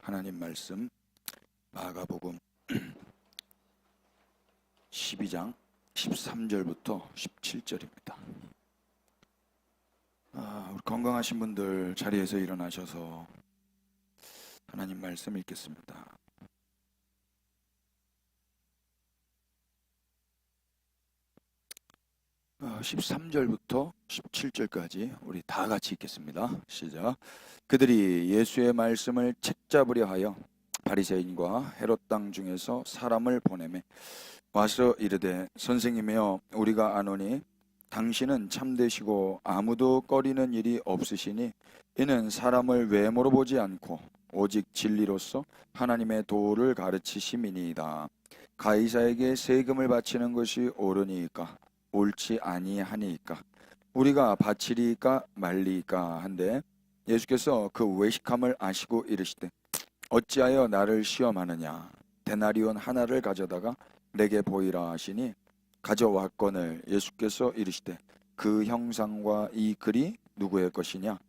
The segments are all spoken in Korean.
하나님 말씀 마가복음 12장 13절부터 17절입니다. 우리 건강하신 분들 자리에서 일어나셔서 하나님 말씀 읽겠습니다. 어, 13절부터 17절까지 우리 다 같이 읽겠습니다. 시작. 그들이 예수의 말씀을 책잡으려 하여 바리새인과 헤롯 땅 중에서 사람을 보내매 와서 이르되, 선생님이여, 우리가 아노니 당신은 참되시고 아무도 꺼리는 일이 없으시니 이는 사람을 외모로 보지 않고 오직 진리로서 하나님의 도를 가르치심이니이다. 가이사에게 세금을 바치는 것이 옳으니까 옳지 아니하니까 우리가 바치리까 말리까 한데, 예수께서 그 외식함을 아시고 이르시되, 어찌하여 나를 시험하느냐? 데나리온 하나를 가져다가 내게 보이라 하시니 가져왔거늘 예수께서 이르시되, 그 형상과 이 글이 누구의 것이냐?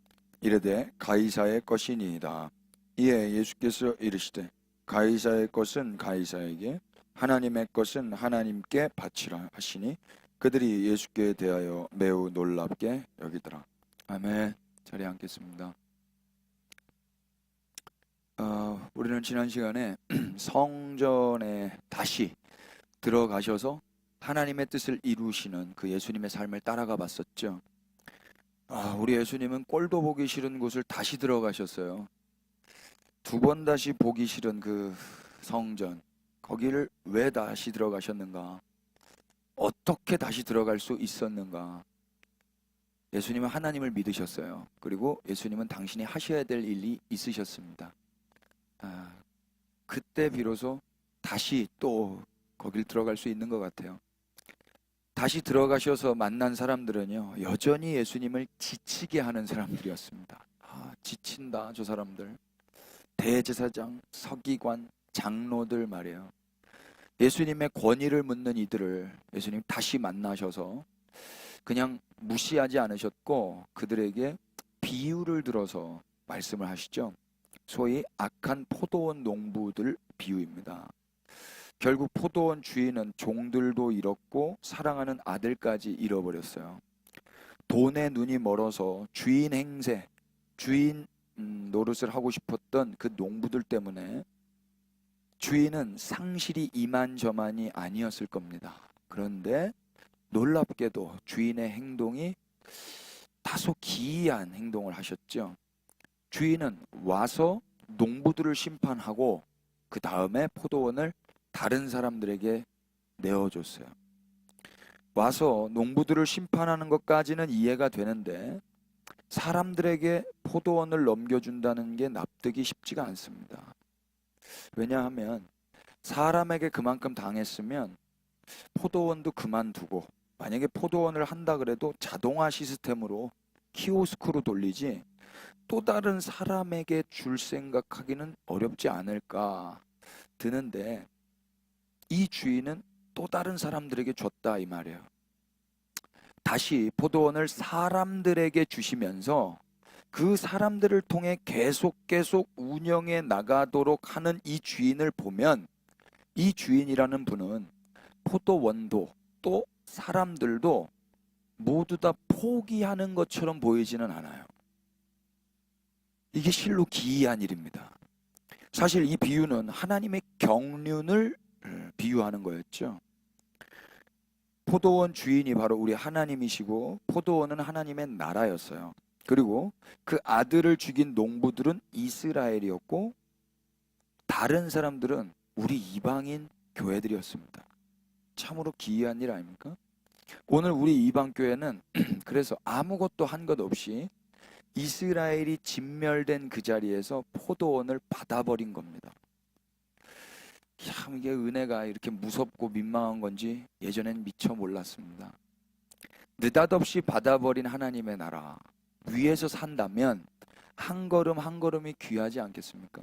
이르되 가이사의 것이니이다. 이에 예수께서 이르시되, 가이사의 것은 가이사에게, 하나님의 것은 하나님께 바치라 하시니 그들이 예수께 대하여 매우 놀랍게 여기더라. 아멘. 자리에 앉겠습니다. 우리는 지난 시간에 성전에 다시 들어가셔서 하나님의 뜻을 이루시는 그 예수님의 삶을 따라가 봤었죠. 우리 예수님은 꼴도 보기 싫은 곳을 다시 들어가셨어요. 두 번 다시 보기 싫은 그 성전, 거기를 왜 다시 들어가셨는가? 어떻게 다시 들어갈 수 있었는가? 예수님은 하나님을 믿으셨어요. 그리고 예수님은 당신이 하셔야 될 일이 있으셨습니다. 그때 비로소 다시 또 거길 들어갈 수 있는 것 같아요. 다시 들어가셔서 만난 사람들은요, 여전히 예수님을 지치게 하는 사람들이었습니다. 지친다 저 사람들. 대제사장, 서기관, 장로들 말이에요. 예수님의 권위를 묻는 이들을 예수님 다시 만나셔서 그냥 무시하지 않으셨고 그들에게 비유를 들어서 말씀을 하시죠. 소위 악한 포도원 농부들 비유입니다. 결국 포도원 주인은 종들도 잃었고 사랑하는 아들까지 잃어버렸어요. 돈에 눈이 멀어서 주인 행세, 주인 노릇을 하고 싶었던 그 농부들 때문에 주인은 상실이 이만저만이 아니었을 겁니다. 그런데 놀랍게도 주인의 행동이 다소 기이한 행동을 하셨죠. 주인은 와서 농부들을 심판하고 그 다음에 포도원을 다른 사람들에게 내어줬어요. 와서 농부들을 심판하는 것까지는 이해가 되는데 사람들에게 포도원을 넘겨준다는 게 납득이 쉽지가 않습니다. 왜냐하면 사람에게 그만큼 당했으면 포도원도 그만두고, 만약에 포도원을 한다 그래도 자동화 시스템으로 키오스크로 돌리지 또 다른 사람에게 줄 생각하기는 어렵지 않을까 드는데, 이 주인은 또 다른 사람들에게 줬다 이 말이에요. 다시 포도원을 사람들에게 주시면서 그 사람들을 통해 계속 운영해 나가도록 하는 이 주인을 보면, 이 주인이라는 분은 포도원도 또 사람들도 모두 다 포기하는 것처럼 보이지는 않아요. 이게 실로 기이한 일입니다. 사실 이 비유는 하나님의 경륜을 비유하는 거였죠. 포도원 주인이 바로 우리 하나님이시고 포도원은 하나님의 나라였어요. 그리고 그 아들을 죽인 농부들은 이스라엘이었고 다른 사람들은 우리 이방인 교회들이었습니다. 참으로 기이한 일 아닙니까? 오늘 우리 이방교회는 그래서 아무것도 한 것 없이 이스라엘이 진멸된 그 자리에서 포도원을 받아버린 겁니다. 참 이게 은혜가 이렇게 무섭고 민망한 건지 예전엔 미처 몰랐습니다. 느닷없이 받아버린 하나님의 나라 위에서 산다면 한 걸음 한 걸음이 귀하지 않겠습니까?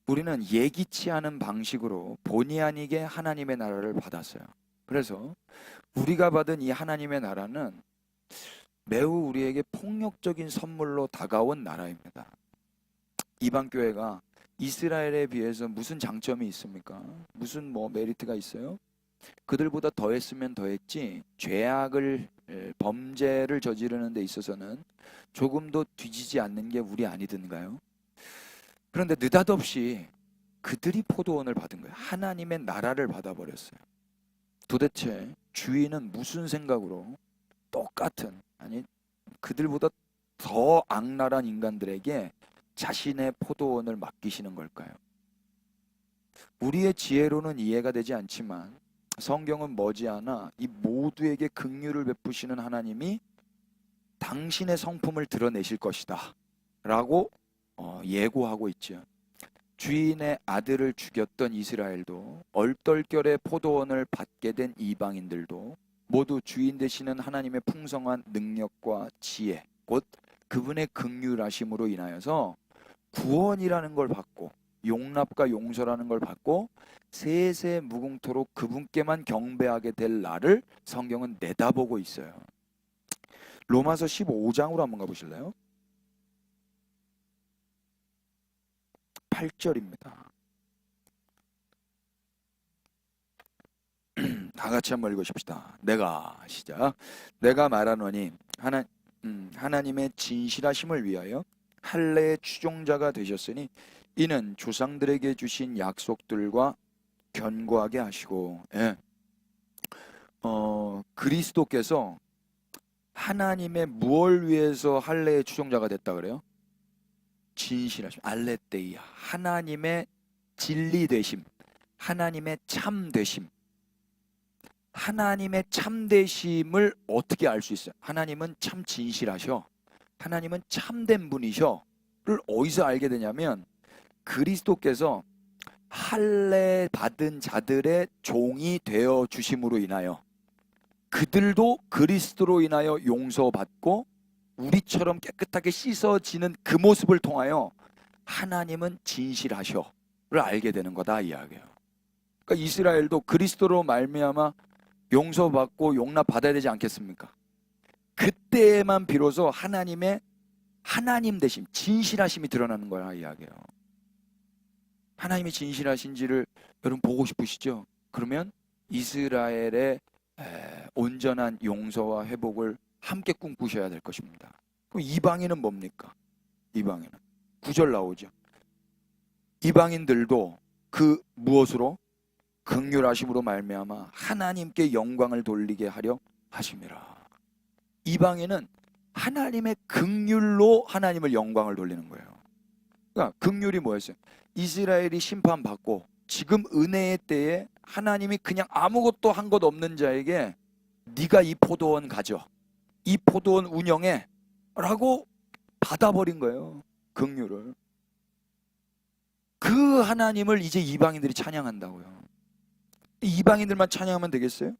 우리는 예기치 않은 방식으로 본의 아니게 하나님의 나라를 받았어요. 그래서 우리가 받은 이 하나님의 나라는 매우 우리에게 폭력적인 선물로 다가온 나라입니다. 이방교회가 이스라엘에 비해서 무슨 장점이 있습니까? 무슨 뭐 메리트가 있어요? 그들보다 더했으면 더했지 죄악을 범죄를 저지르는 데 있어서는 조금도 뒤지지 않는 게 우리 아니든가요? 그런데 느닷없이 그들이 포도원을 받은 거예요. 하나님의 나라를 받아버렸어요. 도대체 주인은 무슨 생각으로 똑같은, 아니 그들보다 더 악랄한 인간들에게 자신의 포도원을 맡기시는 걸까요? 우리의 지혜로는 이해가 되지 않지만 성경은 머지않아 이 모두에게 긍휼을 베푸시는 하나님이 당신의 성품을 드러내실 것이다 라고 예고하고 있죠. 주인의 아들을 죽였던 이스라엘도, 얼떨결에 포도원을 받게 된 이방인들도 모두 주인 되시는 하나님의 풍성한 능력과 지혜, 곧 그분의 긍휼하심으로 인하여서 구원이라는 걸 받고 용납과 용서라는 걸 받고 세세 무궁토록 그분께만 경배하게 될 날을 성경은 내다보고 있어요. 로마서 15장으로 한번 가보실래요? 8절입니다. 다 같이 한번 읽으십시다. 시작. 내가 말하노니 하나님의 진실하심을 위하여 할례의 추종자가 되셨으니 이는 조상들에게 주신 약속들과 견고하게 하시고, 그리스도께서 하나님의 무엇을 위해서 할례의 추종자가 됐다 그래요? 진실하심, 알레테이아, 하나님의 진리되심, 하나님의 참되심. 하나님의 참되심을 어떻게 알 수 있어요? 하나님은 참 진실하셔, 하나님은 참된 분이셔를 어디서 알게 되냐면 그리스도께서 할례 받은 자들의 종이 되어 주심으로 인하여 그들도 그리스도로 인하여 용서받고 우리처럼 깨끗하게 씻어지는 그 모습을 통하여 하나님은 진실하셔를 알게 되는 거다 이야기예요. 그러니까 이스라엘도 그리스도로 말미암아 용서받고 용납받아야 되지 않겠습니까? 그때만 비로소 하나님의 하나님 되심, 진실하심이 드러나는 거야 이야기예요. 하나님이 진실하신지를 여러분 보고 싶으시죠? 그러면 이스라엘의 온전한 용서와 회복을 함께 꿈꾸셔야 될 것입니다. 그럼 이방인은 뭡니까? 이방인은 9절 나오죠. 이방인들도 그 무엇으로? 긍휼하심으로 말미암아 하나님께 영광을 돌리게 하려 하심이라. 이방인은 하나님의 긍휼로 하나님을 영광을 돌리는 거예요. 그러니까 긍휼이 뭐였어요? 이스라엘이 심판받고 지금 은혜의 때에 하나님이 그냥 아무것도 한 것 없는 자에게 네가 이 포도원 가져, 이 포도원 운영해 라고 받아버린 거예요. 긍휼을. 그 하나님을 이제 이방인들이 찬양한다고요. 이방인들만 찬양하면 되겠어요?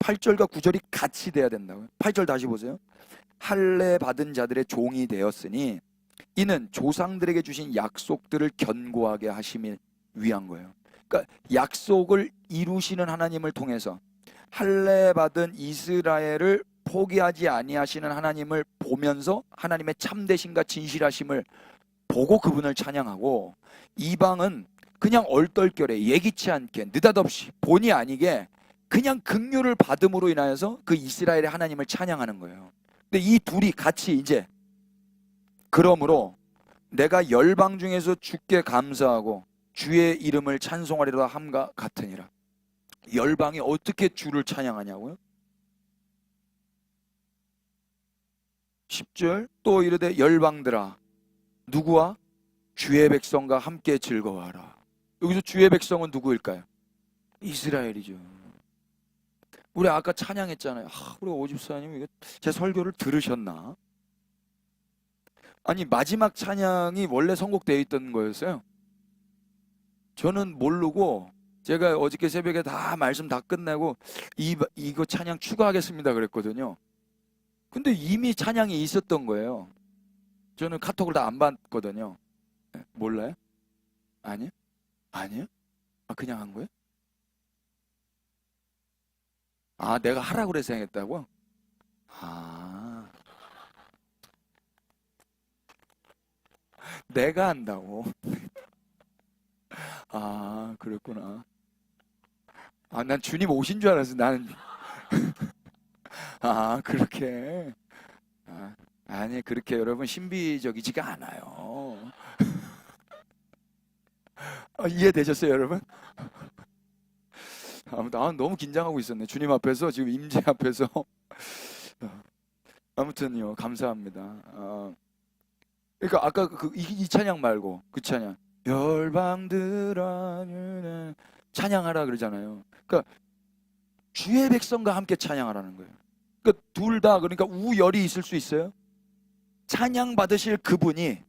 8절과 9절이 같이 돼야 된다고요. 8절 다시 보세요. 할례 받은 자들의 종이 되었으니 이는 조상들에게 주신 약속들을 견고하게 하심을 위한 거예요. 그러니까 약속을 이루시는 하나님을 통해서 할례 받은 이스라엘을 포기하지 아니하시는 하나님을 보면서 하나님의 참되심과 진실하심을 보고 그분을 찬양하고, 이방은 그냥 얼떨결에 예기치 않게 느닷없이 본의 아니게 그냥 긍휼을 받음으로 인하여서 그 이스라엘의 하나님을 찬양하는 거예요. 근데 이 둘이 같이 이제 그러므로 내가 열방 중에서 주께 감사하고 주의 이름을 찬송하리라 함과 같으니라. 열방이 어떻게 주를 찬양하냐고요? 10절 또 이르되 열방들아 누구와? 주의 백성과 함께 즐거워하라. 여기서 주의 백성은 누구일까요? 이스라엘이죠. 우리 아까 찬양했잖아요. 우리 오집사님 이거 제 설교를 들으셨나? 아니 마지막 찬양이 원래 선곡되어 있던 거였어요. 저는 모르고 제가 어저께 새벽에 다 말씀 다 끝내고 이거 찬양 추가하겠습니다 그랬거든요. 근데 이미 찬양이 있었던 거예요. 저는 카톡을 다 안 받거든요. 몰라요? 아니요? 아니요? 그냥 한 거예요? 내가 하라고 그래서 했다고? 내가 한다고. 아, 그랬구나. 아, 난 주님 오신 줄 알았어. 나는 아, 그렇게. 아, 아니, 그렇게 여러분 신비적이지가 않아요. 이해되셨어요, 여러분? 너무 긴장하고 있었네. 주님 앞에서, 지금 임재 앞에서. 아무튼요, 감사합니다. 그러니까 아까 이 찬양 말고 그 찬양, 열방들아 찬양하라 그러잖아요. 그러니까 주의 백성과 함께 찬양하라는 거예요. 그러니까 둘 다, 그러니까 우열이 있을 수 있어요. 찬양 받으실 그분이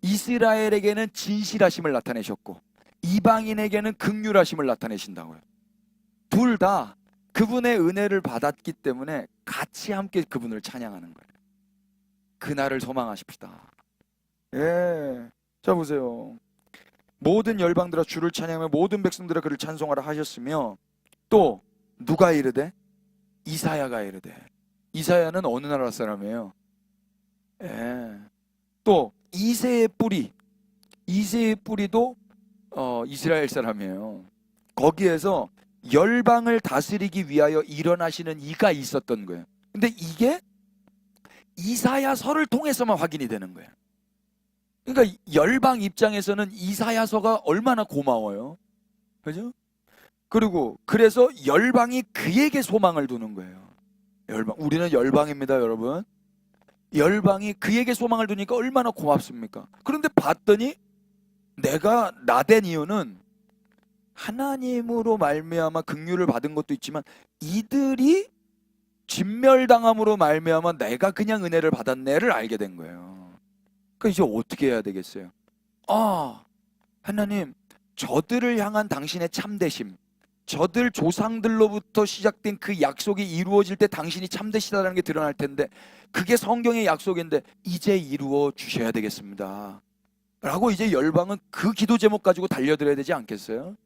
이스라엘에게는 진실하심을 나타내셨고 이방인에게는 긍휼하심을 나타내신다고요. 둘 다 그분의 은혜를 받았기 때문에 같이 함께 그분을 찬양하는 거예요. 그날을 소망하십시다. 예. 자, 보세요. 모든 열방들아 주를 찬양하며 모든 백성들아 그를 찬송하라 하셨으며, 또 누가 이르되? 이사야가 이르되. 이사야는 어느 나라 사람이에요? 예. 또 이새의 뿌리도 이스라엘 사람이에요. 거기에서 열방을 다스리기 위하여 일어나시는 이가 있었던 거예요. 근데 이게 이사야서를 통해서만 확인이 되는 거예요. 그러니까 열방 입장에서는 이사야서가 얼마나 고마워요. 그죠? 그리고 그래서 열방이 그에게 소망을 두는 거예요. 우리는 열방입니다, 여러분. 열방이 그에게 소망을 두니까 얼마나 고맙습니까? 그런데 봤더니 내가 나된 이유는 하나님으로 말미암아 긍휼을 받은 것도 있지만 이들이 진멸당함으로 말미암아 내가 그냥 은혜를 받았네를 알게 된 거예요. 그러니까 이제 어떻게 해야 되겠어요? 하나님, 저들을 향한 당신의 참되심, 저들 조상들로부터 시작된 그 약속이 이루어질 때 당신이 참되시다는 게 드러날 텐데, 그게 성경의 약속인데 이제 이루어 주셔야 되겠습니다 라고 이제 열방은 그 기도 제목 가지고 달려들어야 되지 않겠어요?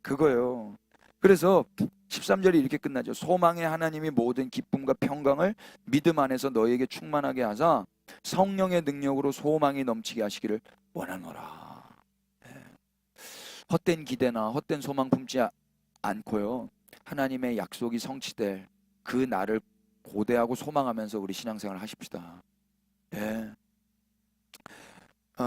그거예요. 그래서 13절이 이렇게 끝나죠. 소망의 하나님이 모든 기쁨과 평강을 믿음 안에서 너희에게 충만하게 하사 성령의 능력으로 소망이 넘치게 하시기를 원하노라. 헛된 기대나 헛된 소망 품지 않고요, 하나님의 약속이 성취될 그 날을 고대하고 소망하면서 우리 신앙생활을 하십시다.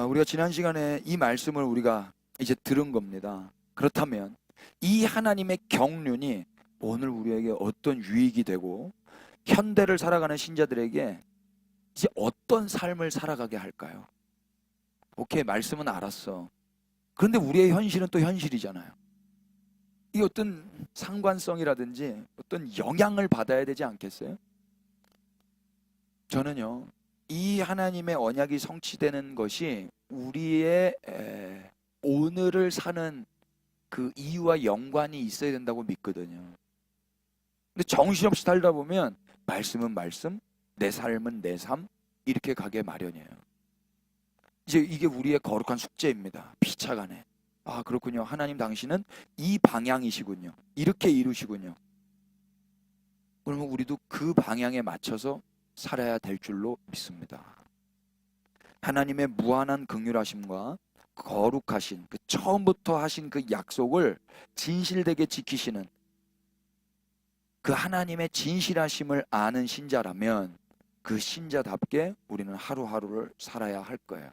우리가 지난 시간에 이 말씀을 우리가 이제 들은 겁니다. 그렇다면 이 하나님의 경륜이 오늘 우리에게 어떤 유익이 되고 현대를 살아가는 신자들에게 이제 어떤 삶을 살아가게 할까요? 오케이, 말씀은 알았어. 그런데 우리의 현실은 또 현실이잖아요. 이 어떤 상관성이라든지 어떤 영향을 받아야 되지 않겠어요? 저는요, 이 하나님의 언약이 성취되는 것이 우리의 오늘을 사는 그 이유와 연관이 있어야 된다고 믿거든요. 근데 정신없이 살다 보면 말씀은 말씀, 내 삶은 내 삶, 이렇게 가게 마련이에요. 이제 이게 우리의 거룩한 숙제입니다. 피차간에. 그렇군요. 하나님 당신은 이 방향이시군요. 이렇게 이루시군요. 그러면 우리도 그 방향에 맞춰서 살아야 될 줄로 믿습니다. 하나님의 무한한 긍휼하심과 거룩하신 그 처음부터 하신 그 약속을 진실되게 지키시는 그 하나님의 진실하심을 아는 신자라면 그 신자답게 우리는 하루하루를 살아야 할 거예요.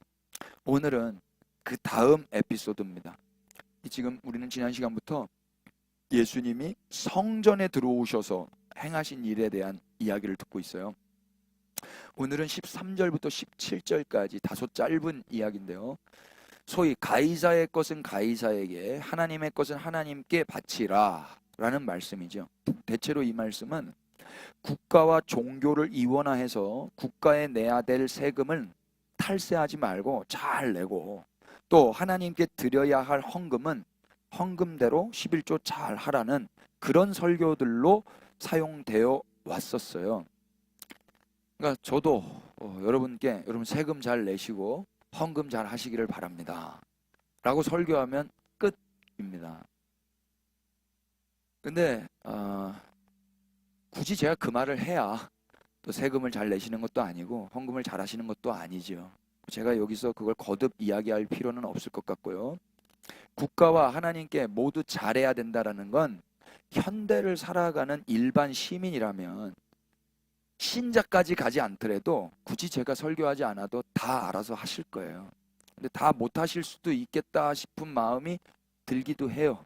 오늘은 그 다음 에피소드입니다. 지금 우리는 지난 시간부터 예수님이 성전에 들어오셔서 행하신 일에 대한 이야기를 듣고 있어요. 오늘은 13절부터 17절까지 다소 짧은 이야기인데요. 소위 가이사의 것은 가이사에게, 하나님의 것은 하나님께 바치라 라는 말씀이죠. 대체로 이 말씀은 국가와 종교를 이원화해서 국가에 내야 될 세금은 탈세하지 말고 잘 내고, 또 하나님께 드려야 할 헌금은 헌금대로 11조 잘 하라는 그런 설교들로 사용되어 왔었어요. 그러니까 저도 여러분께 여러분 세금 잘 내시고 헌금 잘 하시기를 바랍니다 라고 설교하면 끝입니다. 근데 굳이 제가 그 말을 해야 또 세금을 잘 내시는 것도 아니고 헌금을 잘 하시는 것도 아니죠. 제가 여기서 그걸 거듭 이야기할 필요는 없을 것 같고요. 국가와 하나님께 모두 잘해야 된다라는 건 현대를 살아가는 일반 시민이라면 신자까지 가지 않더라도 굳이 제가 설교하지 않아도 다 알아서 하실 거예요. 근데 다 못하실 수도 있겠다 싶은 마음이 들기도 해요.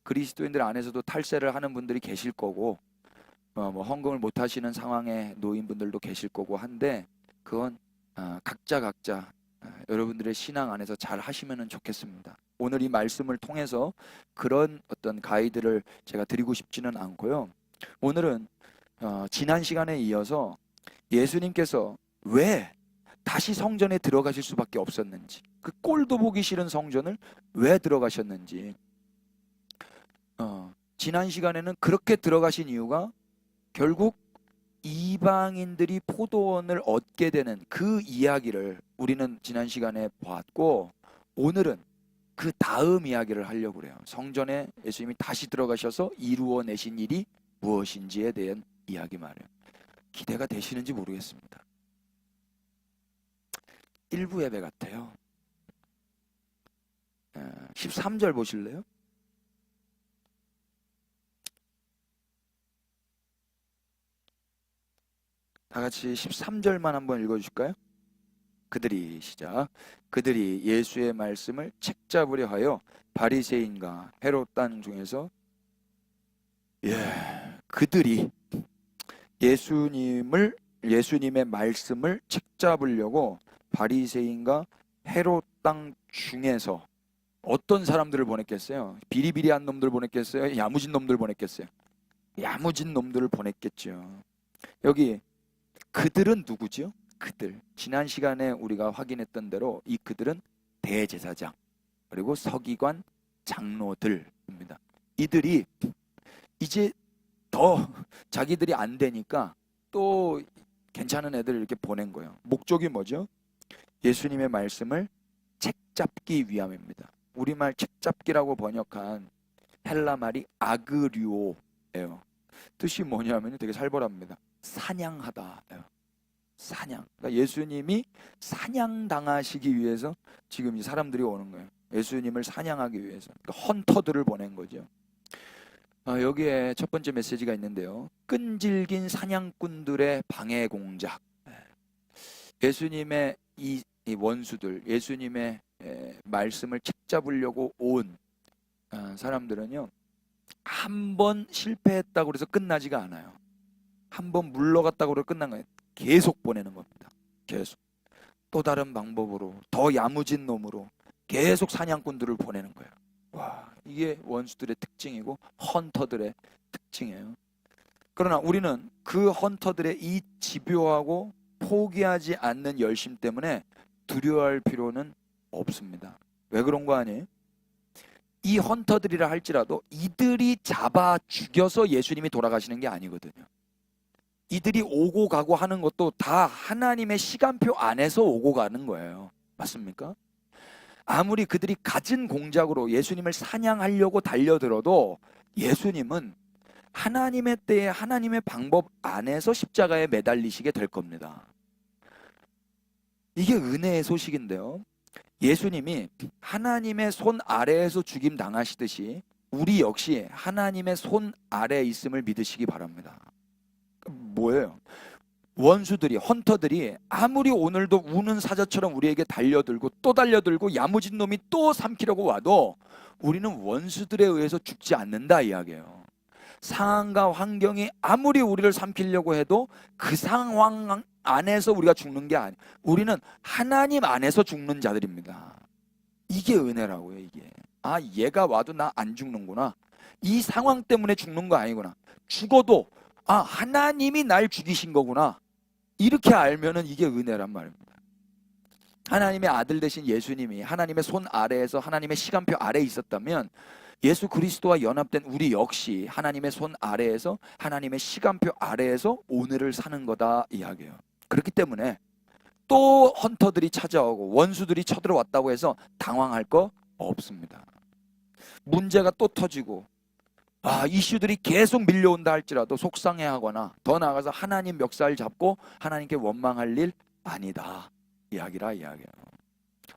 그리스도인들 안에서도 탈세를 하는 분들이 계실 거고 뭐 헌금을 못하시는 상황의 노인분들도 계실 거고 한데 그건 각자 여러분들의 신앙 안에서 잘 하시면 좋겠습니다. 오늘 이 말씀을 통해서 그런 어떤 가이드를 제가 드리고 싶지는 않고요. 오늘은 지난 시간에 이어서 예수님께서 왜 다시 성전에 들어가실 수밖에 없었는지, 그 꼴도 보기 싫은 성전을 왜 들어가셨는지, 지난 시간에는 그렇게 들어가신 이유가 결국 이방인들이 포도원을 얻게 되는 그 이야기를 우리는 지난 시간에 보았고, 오늘은 그 다음 이야기를 하려고 그래요. 성전에 예수님이 다시 들어가셔서 이루어내신 일이 무엇인지에 대한 이야기 말이에요. 기대가 되시는지 모르겠습니다. 일부 예배 같아요. 13절 보실래요? 다 같이 13절만 한번 읽어주실까요? 시작. 그들이 예수의 말씀을 책잡으려 하여 바리새인과 헤롯 당 중에서 그들이 예수님의 말씀을 책잡으려고 바리새인과 헤롯 당 중에서 어떤 사람들을 보냈겠어요? 비리비리한 놈들 보냈겠어요? 야무진 놈들 보냈겠어요? 야무진 놈들을 보냈겠죠. 여기 그들은 누구죠? 그들. 지난 시간에 우리가 확인했던 대로 이 그들은 대제사장 그리고 서기관 장로들입니다. 이들이 이제 더 자기들이 안 되니까 또 괜찮은 애들 이렇게 보낸 거예요. 목적이 뭐죠? 예수님의 말씀을 책잡기 위함입니다. 우리말 책잡기라고 번역한 헬라 말이 아그류오예요. 뜻이 뭐냐면 되게 살벌합니다. 사냥하다. 사냥. 그러니까 예수님이 사냥당하시기 위해서 지금 이 사람들이 오는 거예요. 예수님을 사냥하기 위해서. 그러니까 헌터들을 보낸 거죠. 여기에 첫 번째 메시지가 있는데요. 끈질긴 사냥꾼들의 방해 공작. 예수님의 이 원수들, 예수님의 말씀을 책잡으려고 온 사람들은요, 한 번 실패했다고 해서 끝나지가 않아요. 한 번 물러갔다고 해서 끝난 거예요. 계속 보내는 겁니다. 계속. 또 다른 방법으로, 더 야무진 놈으로 계속 사냥꾼들을 보내는 거예요. 와, 이게 원수들의 특징이고 헌터들의 특징이에요. 그러나 우리는 그 헌터들의 이 집요하고 포기하지 않는 열심 때문에 두려워할 필요는 없습니다. 왜 그런 거 아니에요? 이 헌터들이라 할지라도 이들이 잡아 죽여서 예수님이 돌아가시는 게 아니거든요. 이들이 오고 가고 하는 것도 다 하나님의 시간표 안에서 오고 가는 거예요. 맞습니까? 아무리 그들이 갖은 공작으로 예수님을 사냥하려고 달려들어도 예수님은 하나님의 때에 하나님의 방법 안에서 십자가에 매달리시게 될 겁니다. 이게 은혜의 소식인데요. 예수님이 하나님의 손 아래에서 죽임 당하시듯이 우리 역시 하나님의 손 아래에 있음을 믿으시기 바랍니다. 뭐예요? 원수들이, 헌터들이 아무리 오늘도 우는 사자처럼 우리에게 달려들고 또 달려들고 야무진 놈이 또 삼키려고 와도 우리는 원수들에 의해서 죽지 않는다 이야기예요. 상황과 환경이 아무리 우리를 삼키려고 해도 그 상황 안에서 우리가 죽는 게 아니에요. 우리는 하나님 안에서 죽는 자들입니다. 이게 은혜라고요. 이게. 아, 얘가 와도 나 안 죽는구나. 이 상황 때문에 죽는 거 아니구나. 죽어도 하나님이 날 죽이신 거구나. 이렇게 알면은 이게 은혜란 말입니다. 하나님의 아들 되신 예수님이 하나님의 손 아래에서 하나님의 시간표 아래에 있었다면 예수 그리스도와 연합된 우리 역시 하나님의 손 아래에서 하나님의 시간표 아래에서 오늘을 사는 거다 이야기예요. 그렇기 때문에 또 헌터들이 찾아오고 원수들이 쳐들어왔다고 해서 당황할 거 없습니다. 문제가 또 터지고 이슈들이 계속 밀려온다 할지라도 속상해하거나 더 나아가서 하나님 멱살 잡고 하나님께 원망할 일 아니다 이야기예요.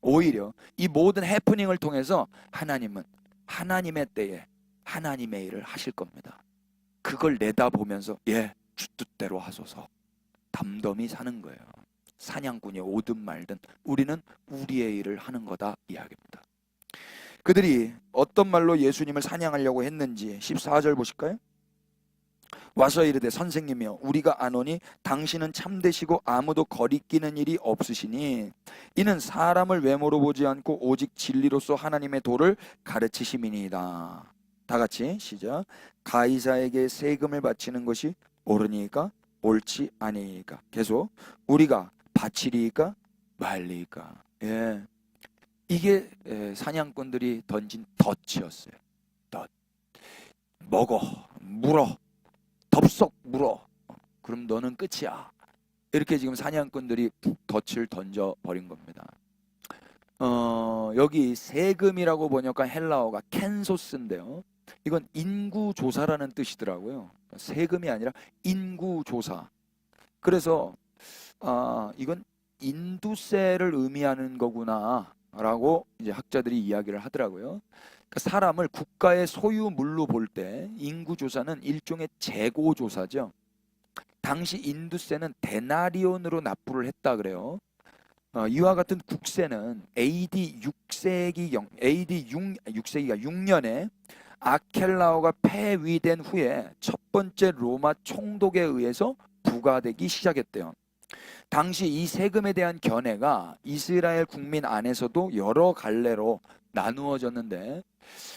오히려 이 모든 해프닝을 통해서 하나님은 하나님의 때에 하나님의 일을 하실 겁니다. 그걸 내다보면서 주 뜻대로 하소서 담덤히 사는 거예요. 사냥꾼이 오든 말든 우리는 우리의 일을 하는 거다 이야기입니다. 그들이 어떤 말로 예수님을 사냥하려고 했는지 14절 보실까요? 와서 이르되 선생님이여 우리가 아노니 당신은 참되시고 아무도 거리끼는 일이 없으시니 이는 사람을 외모로 보지 않고 오직 진리로서 하나님의 도를 가르치심이니이다. 다 같이 시작. 가이사에게 세금을 바치는 것이 옳으니까 옳지 아니니까. 계속 우리가 바치리이까 말리이까. 이게 사냥꾼들이 던진 덫이었어요. 덫. 먹어, 물어, 덥석 물어. 그럼 너는 끝이야. 이렇게 지금 사냥꾼들이 덫을 던져버린 겁니다. 여기 세금이라고 번역한 헬라어가 켄소스인데요. 이건 인구조사라는 뜻이더라고요. 세금이 아니라 인구조사. 그래서 이건 인두세를 의미하는 거구나 라고 이제 학자들이 이야기를 하더라고요. 그러니까 사람을 국가의 소유물로 볼 때 인구조사는 일종의 재고조사죠. 당시 인두세는 데나리온으로 납부를 했다 그래요. 이와 같은 국세는 AD 6년에 아켈라오가 폐위된 후에 첫 번째 로마 총독에 의해서 부과되기 시작했대요. 당시 이 세금에 대한 견해가 이스라엘 국민 안에서도 여러 갈래로 나누어졌는데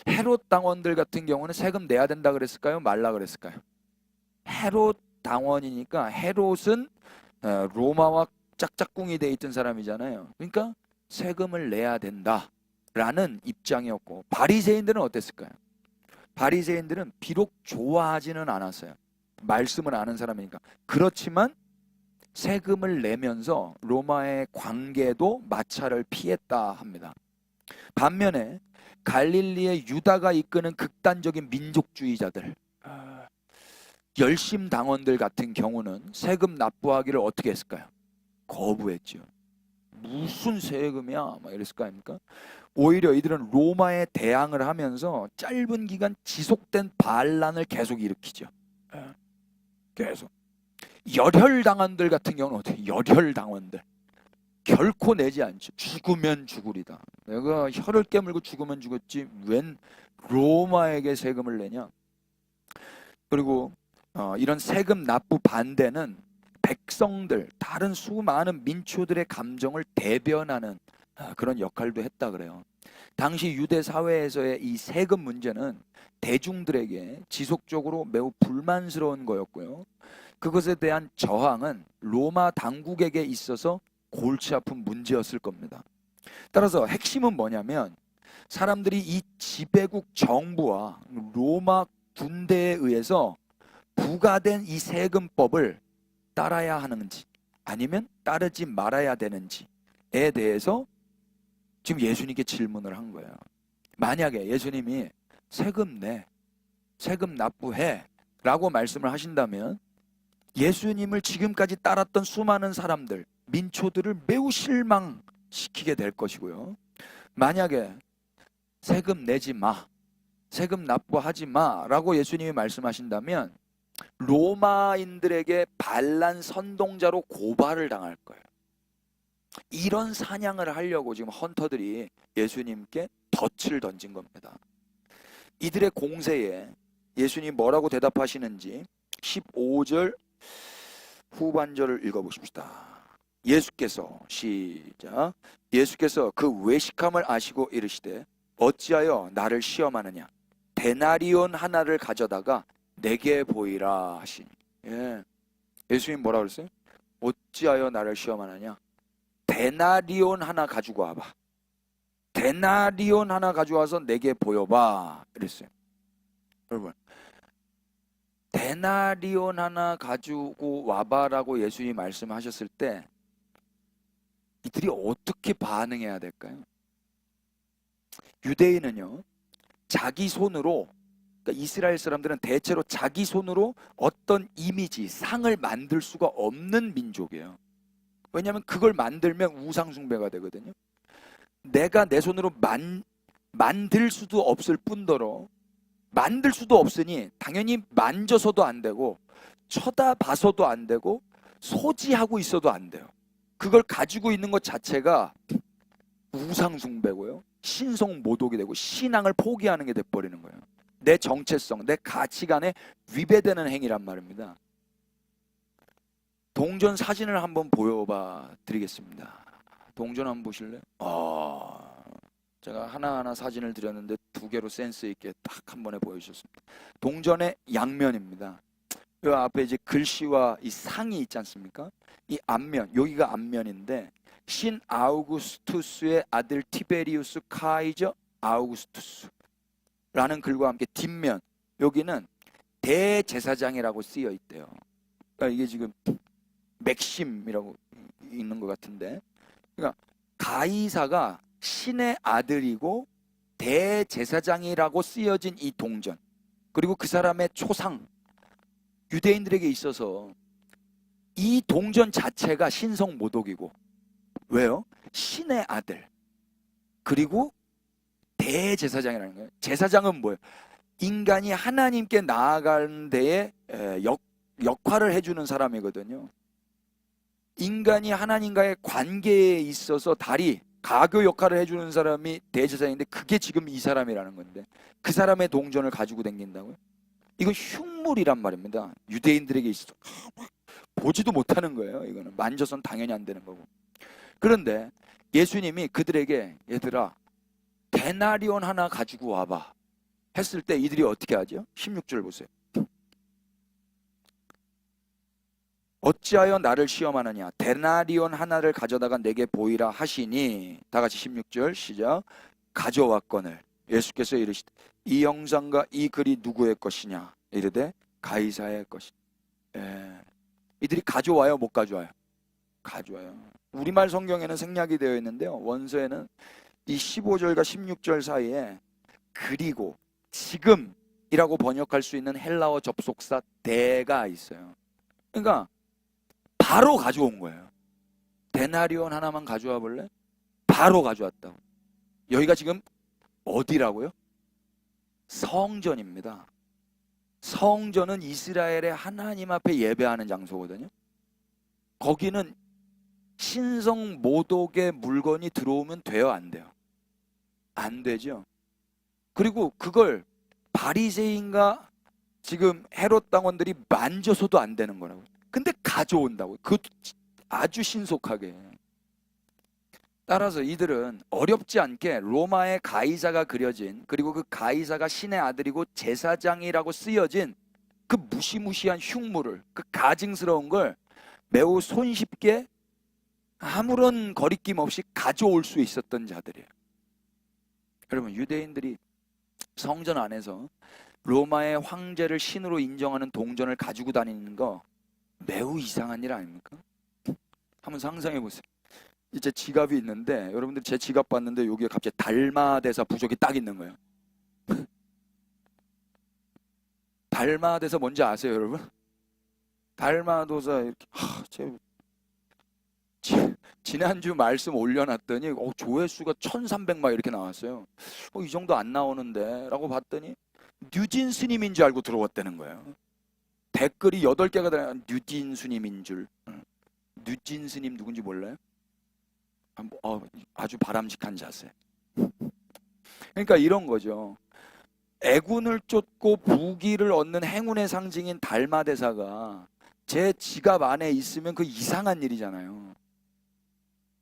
헤롯 당원들 같은 경우는 세금 내야 된다 그랬을까요? 말라 그랬을까요? 헤롯 당원이니까 헤롯은 로마와 짝짝꿍이 돼 있던 사람이잖아요. 그러니까 세금을 내야 된다라는 입장이었고 바리새인들은 어땠을까요? 바리새인들은 비록 좋아하지는 않았어요. 말씀을 아는 사람이니까. 그렇지만 세금을 내면서 로마의 관계도 마찰을 피했다 합니다. 반면에 갈릴리의 유다가 이끄는 극단적인 민족주의자들, 열심 당원들 같은 경우는 세금 납부하기를 어떻게 했을까요? 거부했죠. 무슨 세금이야? 막 이랬을 거 아닙니까? 오히려 이들은 로마에 대항을 하면서 짧은 기간 지속된 반란을 계속 일으키죠. 계속. 열혈당원들 같은 경우는 어떻게? 열혈당원들 결코 내지 않죠. 죽으면 죽으리다. 내가 혀를 깨물고 죽으면 죽었지 웬 로마에게 세금을 내냐. 그리고 이런 세금 납부 반대는 백성들, 다른 수많은 민초들의 감정을 대변하는 그런 역할도 했다 그래요. 당시 유대 사회에서의 이 세금 문제는 대중들에게 지속적으로 매우 불만스러운 거였고요. 그것에 대한 저항은 로마 당국에게 있어서 골치 아픈 문제였을 겁니다. 따라서 핵심은 뭐냐면 사람들이 이 지배국 정부와 로마 군대에 의해서 부과된 이 세금법을 따라야 하는지 아니면 따르지 말아야 되는지에 대해서 지금 예수님께 질문을 한 거예요. 만약에 예수님이 세금 내, 세금 납부해 라고 말씀을 하신다면 예수님을 지금까지 따랐던 수많은 사람들, 민초들을 매우 실망시키게 될 것이고요. 만약에 세금 내지 마, 세금 납부하지 마 라고 예수님이 말씀하신다면 로마인들에게 반란 선동자로 고발을 당할 거예요. 이런 사냥을 하려고 지금 헌터들이 예수님께 덫을 던진 겁니다. 이들의 공세에 예수님이 뭐라고 대답하시는지 15절 후반절을 읽어보십시다. 예수께서 시작. 예수께서 그 외식함을 아시고 이르시되 어찌하여 나를 시험하느냐. 데나리온 하나를 가져다가 내게 보이라 하시니. 예수님 뭐라 그랬어요? 어찌하여 나를 시험하느냐. 데나리온 하나 가지고 와봐. 데나리온 하나 가져와서 내게 보여봐. 그랬어요. 여러분, 데나리온 하나 가지고 와봐라고 예수님이 말씀하셨을 때 이들이 어떻게 반응해야 될까요? 유대인은요, 자기 손으로, 그러니까 이스라엘 사람들은 대체로 자기 손으로 어떤 이미지, 상을 만들 수가 없는 민족이에요. 왜냐하면 그걸 만들면 우상숭배가 되거든요. 내가 내 손으로 만들 수도 없을 뿐더러 만들 수도 없으니 당연히 만져서도 안 되고 쳐다봐서도 안 되고 소지하고 있어도 안 돼요. 그걸 가지고 있는 것 자체가 우상숭배고요, 신성모독이 되고 신앙을 포기하는 게 돼버리는 거예요. 내 정체성, 내 가치관에 위배되는 행위란 말입니다. 동전 사진을 한번 보여봐 드리겠습니다. 동전 한번 보실래요? 제가 하나하나 사진을 드렸는데 두 개로 센스 있게 딱 한 번에 보여주셨습니다. 동전의 양면입니다. 이 앞에 이제 글씨와 이 상이 있지 않습니까? 이 앞면, 여기가 앞면인데 신 아우구스투스의 아들 티베리우스 카이저 아우구스투스라는 글과 함께 뒷면, 여기는 대제사장이라고 쓰여 있대요. 그러니까 이게 지금 맥심이라고 있는 것 같은데, 그러니까 가이사가 신의 아들이고 대제사장이라고 쓰여진 이 동전, 그리고 그 사람의 초상, 유대인들에게 있어서 이 동전 자체가 신성모독이고, 왜요? 신의 아들 그리고 대제사장이라는 거예요. 제사장은 뭐예요? 인간이 하나님께 나아가는 데에 역할을 해주는 사람이거든요. 인간이 하나님과의 관계에 있어서 가교 역할을 해주는 사람이 대제사장인데, 그게 지금 이 사람이라는 건데, 그 사람의 동전을 가지고 다닌다고요? 이건 흉물이란 말입니다. 유대인들에게 있어서 보지도 못하는 거예요. 이거는 만져선 당연히 안 되는 거고. 그런데 예수님이 그들에게, 얘들아 데나리온 하나 가지고 와봐 했을 때 이들이 어떻게 하죠? 16절 보세요. 어찌하여 나를 시험하느냐? 데나리온 하나를 가져다가 내게 보이라 하시니, 다 같이 16절 시작. 가져왔거늘 예수께서 이르시되 이 영상과 이 글이 누구의 것이냐? 이르되 가이사의 것이다. 이들이 가져와요, 못 가져와요? 가져와요. 우리말 성경에는 생략이 되어 있는데요, 원서에는 이 15절과 16절 사이에 그리고 지금이라고 번역할 수 있는 헬라어 접속사 대가 있어요. 그러니까 바로 가져온 거예요. 데나리온 하나만 가져와 볼래? 바로 가져왔다고. 여기가 지금 어디라고요? 성전입니다. 성전은 이스라엘의 하나님 앞에 예배하는 장소거든요. 거기는 신성 모독의 물건이 들어오면 돼요, 안 돼요? 안 되죠. 그리고 그걸 바리새인과 지금 헤롯 당원들이 만져서도 안 되는 거라고요. 근데 가져온다고요. 그것도 아주 신속하게. 따라서 이들은 어렵지 않게 로마의 가이사가 그려진, 그리고 그 가이사가 신의 아들이고 제사장이라고 쓰여진 그 무시무시한 흉물을, 그 가증스러운 걸 매우 손쉽게 아무런 거리낌 없이 가져올 수 있었던 자들이에요. 여러분, 유대인들이 성전 안에서 로마의 황제를 신으로 인정하는 동전을 가지고 다니는 거 매우 이상한 일 아닙니까? 한번 상상해 보세요. 이제 지갑이 있는데, 여러분들 제 지갑 봤는데 여기에 갑자기 달마대사 부적이 딱 있는 거예요. 달마대사 뭔지 아세요, 여러분? 달마도사 이렇게 지난주 말씀 올려놨더니 조회수가 1300막 이렇게 나왔어요. 이 정도 안 나오는데 라고 봤더니 뉴진 스님인 줄 알고 들어왔다는 거예요. 댓글이 8개가 달려. 뉴진 스님인 줄. 뉴진 스님 누군지 몰라요? 아주 바람직한 자세. 그러니까 이런 거죠. 애군을 쫓고 부귀를 얻는 행운의 상징인 달마대사가 제 지갑 안에 있으면 그 이상한 일이잖아요.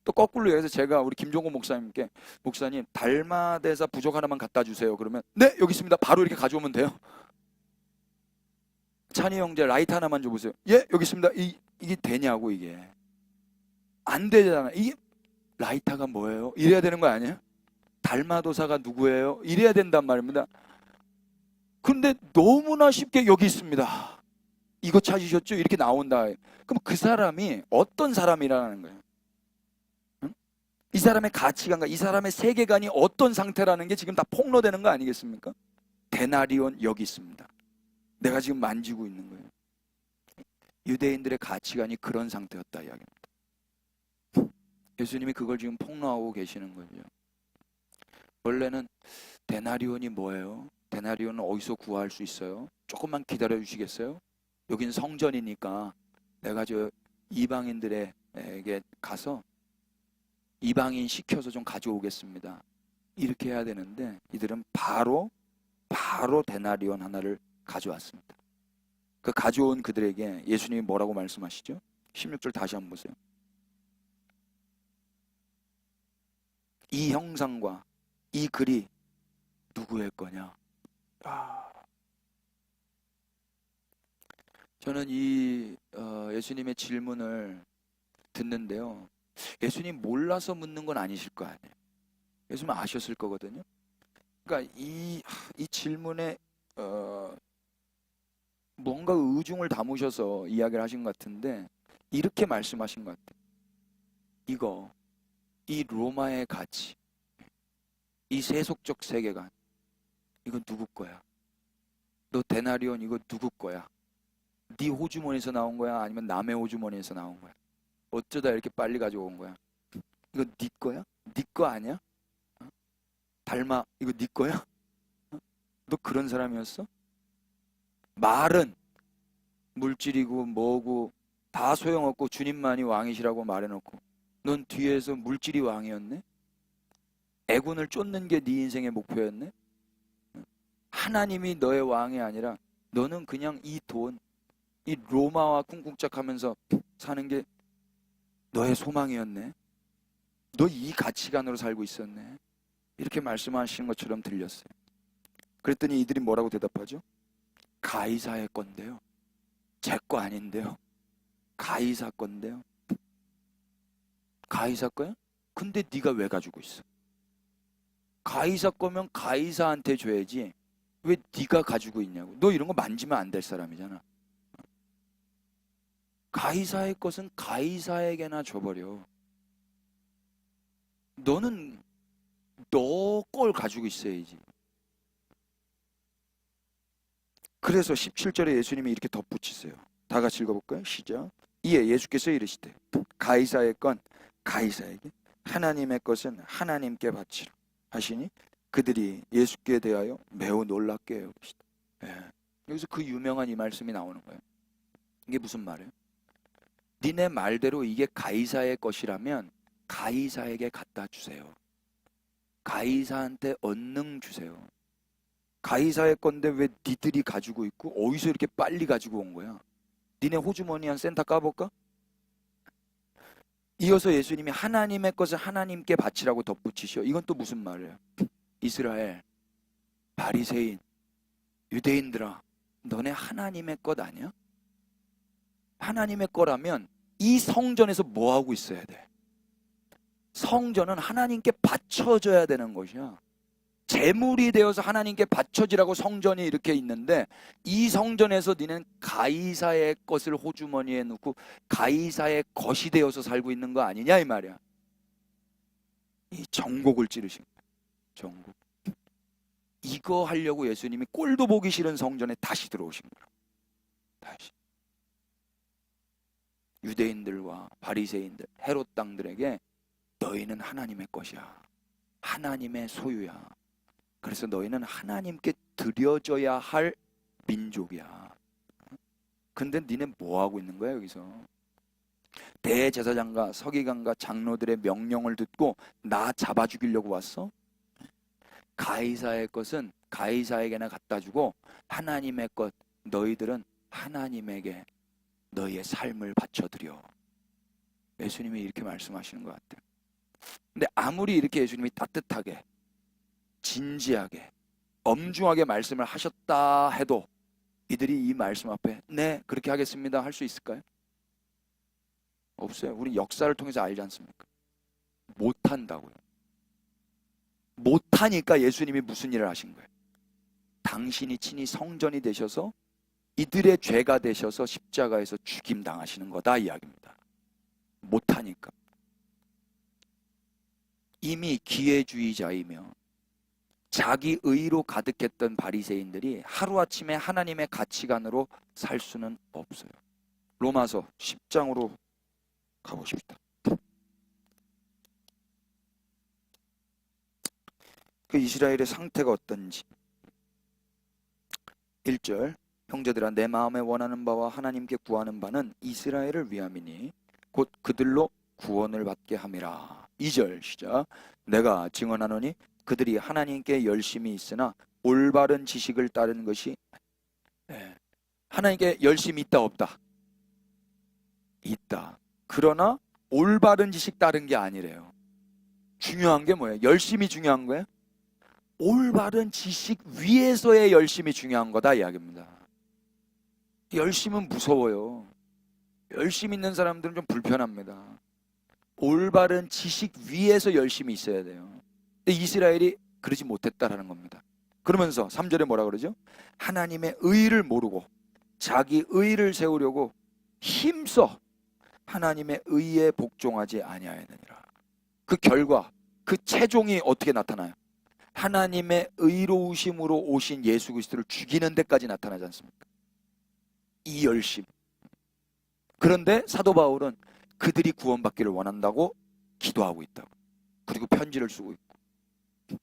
또 거꾸로 해서 제가 우리 김종국 목사님께, 목사님 달마대사 부적 하나만 갖다 주세요 그러면, 네 여기 있습니다, 바로 이렇게 가져오면 돼요. 찬이 형제 라이트 하나만 줘보세요. 예 여기 있습니다. 이게 되냐고. 이게 안 되잖아요. 이게 라이터가 뭐예요? 이래야 되는 거 아니에요? 달마도사가 누구예요? 이래야 된단 말입니다. 근데 너무나 쉽게 여기 있습니다, 이거 찾으셨죠? 이렇게 나온다. 그럼 그 사람이 어떤 사람이라는 거예요? 응? 이 사람의 가치관과 이 사람의 세계관이 어떤 상태라는 게 지금 다 폭로되는 거 아니겠습니까? 데나리온 여기 있습니다. 내가 지금 만지고 있는 거예요. 유대인들의 가치관이 그런 상태였다 이야기입니다. 예수님이 그걸 지금 폭로하고 계시는 거죠. 원래는 데나리온이 뭐예요? 데나리온은 어디서 구할 수 있어요? 조금만 기다려 주시겠어요? 여긴 성전이니까 내가 저 이방인들에게 가서 이방인 시켜서 좀 가져오겠습니다. 이렇게 해야 되는데 이들은 바로 데나리온 하나를 가져왔습니다. 그 가져온 그들에게 예수님이 뭐라고 말씀하시죠? 16절 다시 한번 보세요. 이 형상과 이 글이 누구의 거냐? 저는 이 예수님의 질문을 듣는데요. 예수님 몰라서 묻는 건 아니실 거 아니에요. 예수님 아셨을 거거든요. 그러니까 이 질문에 뭔가 의중을 담으셔서 이야기를 하신 것 같은데 이렇게 말씀하신 것 같아요. 이 로마의 가치, 이 세속적 세계관, 이거 누구 거야? 너 데나리온 이거 누구 거야? 네 호주머니에서 나온 거야? 아니면 남의 호주머니에서 나온 거야? 어쩌다 이렇게 빨리 가져온 거야? 이거 네 거야? 네 거 아니야? 달마 이거 네 거야? 너 그런 사람이었어? 말은 물질이고 뭐고 다 소용없고 주님만이 왕이시라고 말해놓고 넌 뒤에서 물질이 왕이었네? 애군을 쫓는 게 네 인생의 목표였네? 하나님이 너의 왕이 아니라 너는 그냥 이 돈, 이 로마와 쿵쿵짝하면서 사는 게 너의 소망이었네? 너 이 가치관으로 살고 있었네? 이렇게 말씀하시는 것처럼 들렸어요. 그랬더니 이들이 뭐라고 대답하죠? 가이사의 건데요. 제 거 아닌데요. 가이사 건데요. 가이사 거야? 근데 네가 왜 가지고 있어? 가이사 거면 가이사한테 줘야지. 왜 네가 가지고 있냐고. 너 이런 거 만지면 안 될 사람이잖아. 가이사의 것은 가이사에게나 줘버려. 너는 너 걸 가지고 있어야지. 그래서 17절에 예수님이 이렇게 덧붙이세요. 다 같이 읽어볼까요? 시작. 이에 예수께서 이르시되 가이사의 건 가이사에게, 하나님의 것은 하나님께 바치라 하시니 그들이 예수께 대하여 매우 놀랍게 여기시다. 여기서 그 유명한 이 말씀이 나오는 거예요. 이게 무슨 말이에요? 니네 말대로 이게 가이사의 것이라면 가이사에게 갖다 주세요. 가이사한테 언능 주세요. 가이사의 건데 왜 니들이 가지고 있고 어디서 이렇게 빨리 가지고 온 거야? 니네 호주머니 한 센터 까볼까? 이어서 예수님이 하나님의 것을 하나님께 바치라고 덧붙이셔. 이건 또 무슨 말이에요? 이스라엘, 바리새인, 유대인들아, 너네 하나님의 것 아니야? 하나님의 거라면 이 성전에서 뭐 하고 있어야 돼? 성전은 하나님께 바쳐져야 되는 것이야. 제물이 되어서 하나님께 바쳐지라고 성전이 이렇게 있는데 이 성전에서 너는 가이사의 것을 호주머니에 넣고 가이사의 것이 되어서 살고 있는 거 아니냐 이 말이야. 이 정곡을 찌르신 거야. 정곡. 이거 하려고 예수님이 꼴도 보기 싫은 성전에 다시 들어오신 거야. 다시. 유대인들과 바리새인들, 헤롯 당들에게 너희는 하나님의 것이야. 하나님의 소유야. 그래서 너희는 하나님께 드려져야 할 민족이야. 근데 니네 뭐 하고 있는 거야 여기서? 대제사장과 서기관과 장로들의 명령을 듣고 나 잡아 죽이려고 왔어? 가이사의 것은 가이사에게나 갖다 주고 하나님의 것 너희들은 하나님에게 너희의 삶을 바쳐드려. 예수님이 이렇게 말씀하시는 것 같아요. 근데 아무리 이렇게 예수님이 따뜻하게 진지하게 엄중하게 말씀을 하셨다 해도 이들이 이 말씀 앞에 네 그렇게 하겠습니다 할 수 있을까요? 없어요. 우리 역사를 통해서 알지 않습니까? 못한다고요. 못하니까 예수님이 무슨 일을 하신 거예요? 당신이 친히 성전이 되셔서 이들의 죄가 되셔서 십자가에서 죽임 당하시는 거다 이야기입니다. 못하니까. 이미 기회주의자이며 자기 의로 가득했던 바리새인들이 하루아침에 하나님의 가치관으로 살 수는 없어요. 로마서 10장으로 가보십시다. 그 이스라엘의 상태가 어떤지. 1절, 형제들아 내 마음에 원하는 바와 하나님께 구하는 바는 이스라엘을 위함이니 곧 그들로 구원을 받게 함이라. 2절 시작. 내가 증언하노니 그들이 하나님께 열심히 있으나 올바른 지식을 따르는 것이 하나님께 열심히 있다 없다? 있다. 그러나 올바른 지식 따른 게 아니래요. 중요한 게 뭐예요? 열심히 중요한 거예요? 올바른 지식 위에서의 열심이 중요한 거다 이야기입니다. 열심은 무서워요. 열심 있는 사람들은 좀 불편합니다. 올바른 지식 위에서 열심히 있어야 돼요. 근데 이스라엘이 그러지 못했다라는 겁니다. 그러면서 3절에 뭐라 그러죠? 하나님의 의를 모르고 자기 의를 세우려고 힘써 하나님의 의에 복종하지 아니하였느니라. 그 결과, 그 최종이 어떻게 나타나요? 하나님의 의로우심으로 오신 예수 그리스도를 죽이는 데까지 나타나지 않습니까? 이 열심. 그런데 사도 바울은 그들이 구원받기를 원한다고 기도하고 있다고. 그리고 편지를 쓰고 있고.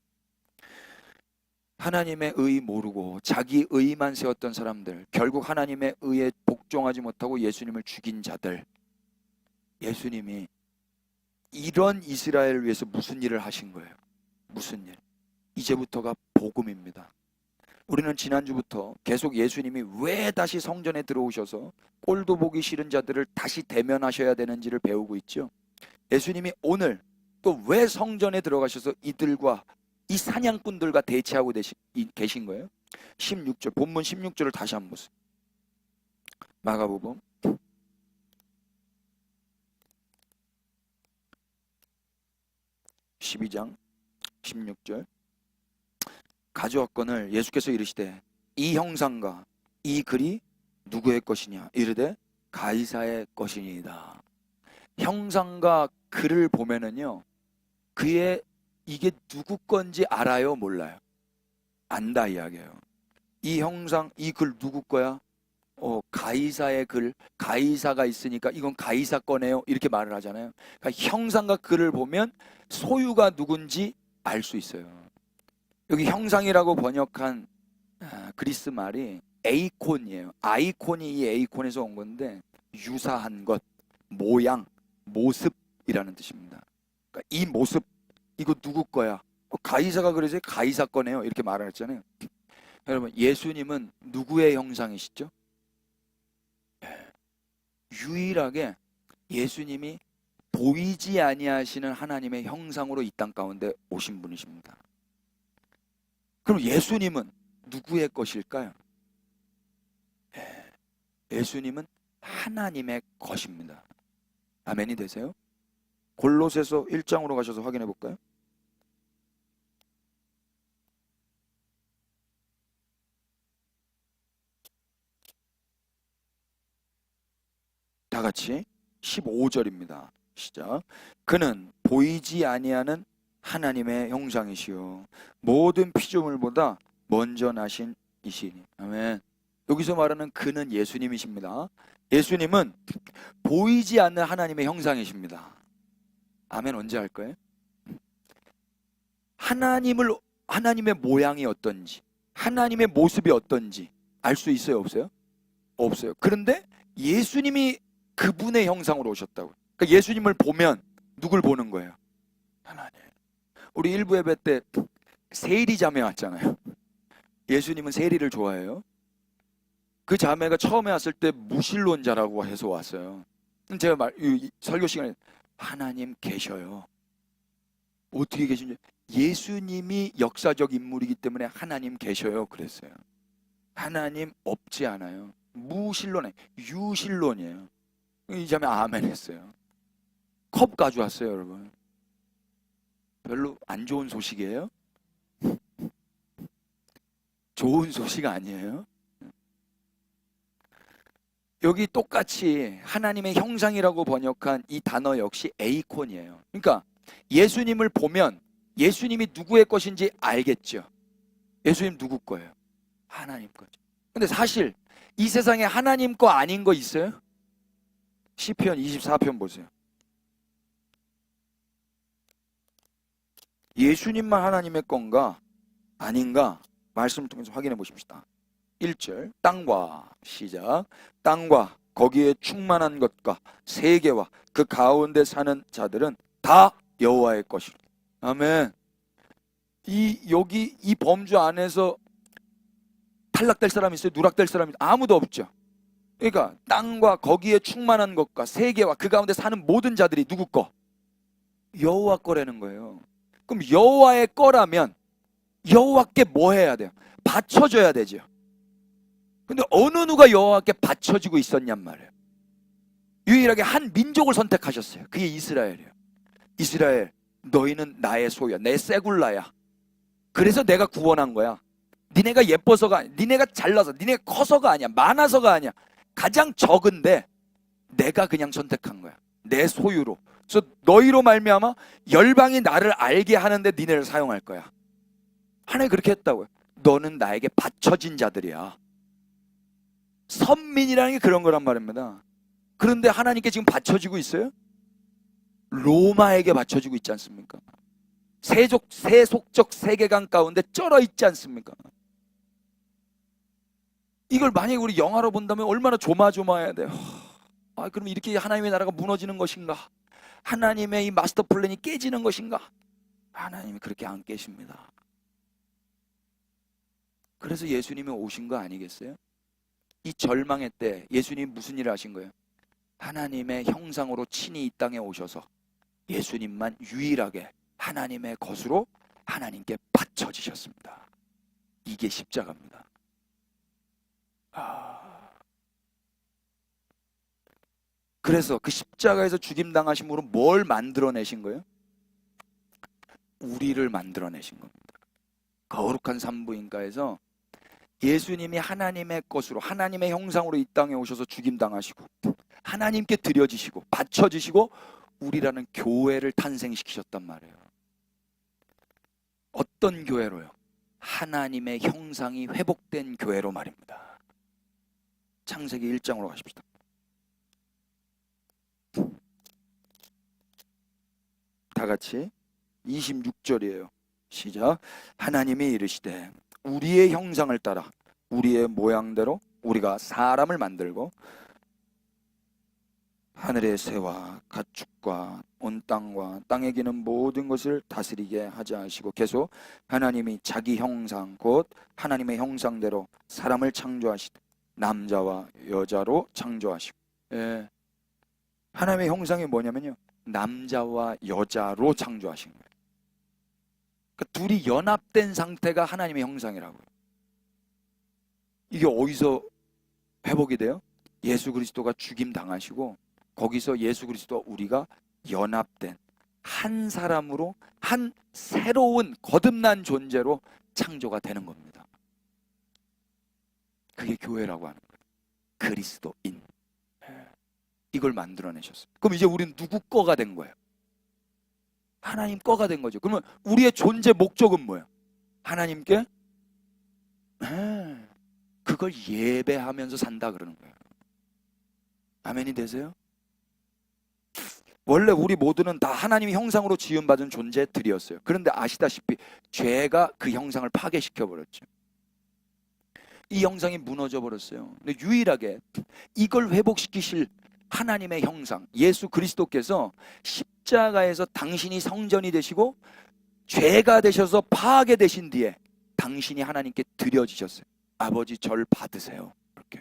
하나님의 의 모르고 자기 의만 세웠던 사람들, 결국 하나님의 의에 복종하지 못하고 예수님을 죽인 자들, 예수님이 이런 이스라엘을 위해서 무슨 일을 하신 거예요? 무슨 일? 이제부터가 복음입니다. 우리는 지난주부터 계속 예수님이 왜 다시 성전에 들어오셔서 꼴도 보기 싫은 자들을 다시 대면하셔야 되는지를 배우고 있죠. 예수님이 오늘 또 왜 성전에 들어가셔서 이들과 이 사냥꾼들과 대치하고 계신 거예요? 16절, 본문 16절을 다시 한번 보세요. 마가복음 12장 16절. 가져왔거늘 예수께서 이르시되 이 형상과 이 글이 누구의 것이냐? 이르되 가이사의 것이니이다. 형상과 글을 보면은요, 그의 이게 누구 건지 알아요? 몰라요? 안다 이야기예요. 이 형상, 이 글 누구 거야? 가이사의 글, 가이사가 있으니까 이건 가이사 거네요. 이렇게 말을 하잖아요. 그러니까 형상과 글을 보면 소유가 누군지 알 수 있어요. 여기 형상이라고 번역한 그리스 말이 에이콘이에요. 아이콘이 이 에이콘에서 온 건데 유사한 것, 모양, 모습이라는 뜻입니다. 그러니까 이 모습, 이거 누구 거야? 가이사가 그래서 가이사 거네요. 이렇게 말을 했잖아요. 여러분, 예수님은 누구의 형상이시죠? 유일하게 예수님이 보이지 아니하시는 하나님의 형상으로 이 땅 가운데 오신 분이십니다. 그럼 예수님은 누구의 것일까요? 예수님은 하나님의 것입니다. 아멘이 되세요? 골로새서 1장으로 가셔서 확인해 볼까요? 다 같이 15절입니다. 시작. 그는 보이지 아니하는 하나님의 형상이시요 모든 피조물보다 먼저 나신 이시니. 아멘. 여기서 말하는 그는 예수님이십니다. 예수님은 보이지 않는 하나님의 형상이십니다. 아멘. 언제 할 거예요? 하나님의 모양이 어떤지, 하나님의 모습이 어떤지 알 수 있어요? 없어요? 없어요. 그런데 예수님이 그분의 형상으로 오셨다고. 그러니까 예수님을 보면 누굴 보는 거예요? 하나님. 우리 일부 예배 때 세리 자매 왔잖아요. 예수님은 세리를 좋아해요. 그 자매가 처음에 왔을 때 무신론자라고 해서 왔어요. 제가 설교 시간에 하나님 계셔요. 어떻게 계신지, 예수님이 역사적 인물이기 때문에 하나님 계셔요 그랬어요. 하나님 없지 않아요. 무신론에 유신론이에요. 이 자매 아멘 했어요. 컵 가져왔어요. 여러분, 별로 안 좋은 소식이에요? 좋은 소식 아니에요? 여기 똑같이 하나님의 형상이라고 번역한 이 단어 역시 에이콘이에요. 그러니까 예수님을 보면 예수님이 누구의 것인지 알겠죠. 예수님 누구 거예요? 하나님 거죠. 근데 사실 이 세상에 하나님 거 아닌 거 있어요? 시편 24편 보세요. 예수님만 하나님의 건가 아닌가 말씀을 통해서 확인해 보십시다. 1절 땅과 시작 땅과 거기에 충만한 것과 세계와 그 가운데 사는 자들은 다 여호와의 것이라. 아멘. 여기 이 범주 안에서 탈락될 사람이 있어요? 누락될 사람이 있어요? 아무도 없죠. 그러니까 땅과 거기에 충만한 것과 세계와 그 가운데 사는 모든 자들이 누구 거? 여호와 거라는 거예요. 그럼 여호와의 거라면 여호와께 뭐 해야 돼요? 바쳐줘야 되죠. 근데 어느 누가 여호와께 바쳐지고 있었냔 말이에요. 유일하게 한 민족을 선택하셨어요. 그게 이스라엘이에요. 이스라엘, 너희는 나의 소유야. 내 세굴라야. 그래서 내가 구원한 거야. 니네가 예뻐서가 아니야. 니네가 잘나서, 니네가 커서가 아니야. 많아서가 아니야. 가장 적은데 내가 그냥 선택한 거야. 내 소유로. 그래서 너희로 말미암아 열방이 나를 알게 하는데 니네를 사용할 거야. 하나님이 그렇게 했다고요. 너는 나에게 바쳐진 자들이야. 선민이라는 게 그런 거란 말입니다. 그런데 하나님께 지금 바쳐지고 있어요? 로마에게 바쳐지고 있지 않습니까? 세속적 세계관 가운데 쩔어 있지 않습니까? 이걸 만약에 우리 영화로 본다면 얼마나 조마조마해야 돼요. 그럼 이렇게 하나님의 나라가 무너지는 것인가? 하나님의 이 마스터 플랜이 깨지는 것인가? 하나님이 그렇게 안 깨십니다. 그래서 예수님이 오신 거 아니겠어요? 이 절망의 때 예수님이 무슨 일을 하신 거예요? 하나님의 형상으로 친히 이 땅에 오셔서 예수님만 유일하게 하나님의 것으로 하나님께 바쳐지셨습니다. 이게 십자가입니다. 그래서 그 십자가에서 죽임당하심으로 뭘 만들어내신 거예요? 우리를 만들어내신 겁니다. 거룩한 산부인가에서 예수님이 하나님의 것으로 하나님의 형상으로 이 땅에 오셔서 죽임당하시고 하나님께 드려지시고 바쳐지시고 우리라는 교회를 탄생시키셨단 말이에요. 어떤 교회로요? 하나님의 형상이 회복된 교회로 말입니다. 창세기 1장으로 가십시다. 다 같이 26절이에요. 시작. 하나님이 이르시되 우리의 형상을 따라 우리의 모양대로 우리가 사람을 만들고 하늘의 새와 가축과 온 땅과 땅에 기는 모든 것을 다스리게 하자 하시고 계속 하나님이 자기 형상 곧 하나님의 형상대로 사람을 창조하시되 남자와 여자로 창조하시고 하나님의 형상이 뭐냐면요 남자와 여자로 창조하신 거예요. 그러니까 둘이 연합된 상태가 하나님의 형상이라고요. 이게 어디서 회복이 돼요? 예수 그리스도가 죽임 당하시고 거기서 예수 그리스도와 우리가 연합된 한 사람으로 한 새로운 거듭난 존재로 창조가 되는 겁니다. 그게 교회라고 하는 거예요. 그리스도인. 이걸 만들어내셨어요. 그럼 이제 우리는 누구 거가 된 거예요? 하나님 거가 된 거죠. 그러면 우리의 존재 목적은 뭐예요? 하나님께 그걸 예배하면서 산다 그러는 거예요. 아멘이 되세요? 원래 우리 모두는 다 하나님의 형상으로 지음받은 존재들이었어요. 그런데 아시다시피 죄가 그 형상을 파괴시켜버렸죠. 이 형상이 무너져 버렸어요. 근데 유일하게 이걸 회복시키실 하나님의 형상 예수 그리스도께서 십자가에서 당신이 성전이 되시고 죄가 되셔서 파괴되신 뒤에 당신이 하나님께 드려지셨어요. 아버지 절 받으세요. 이렇게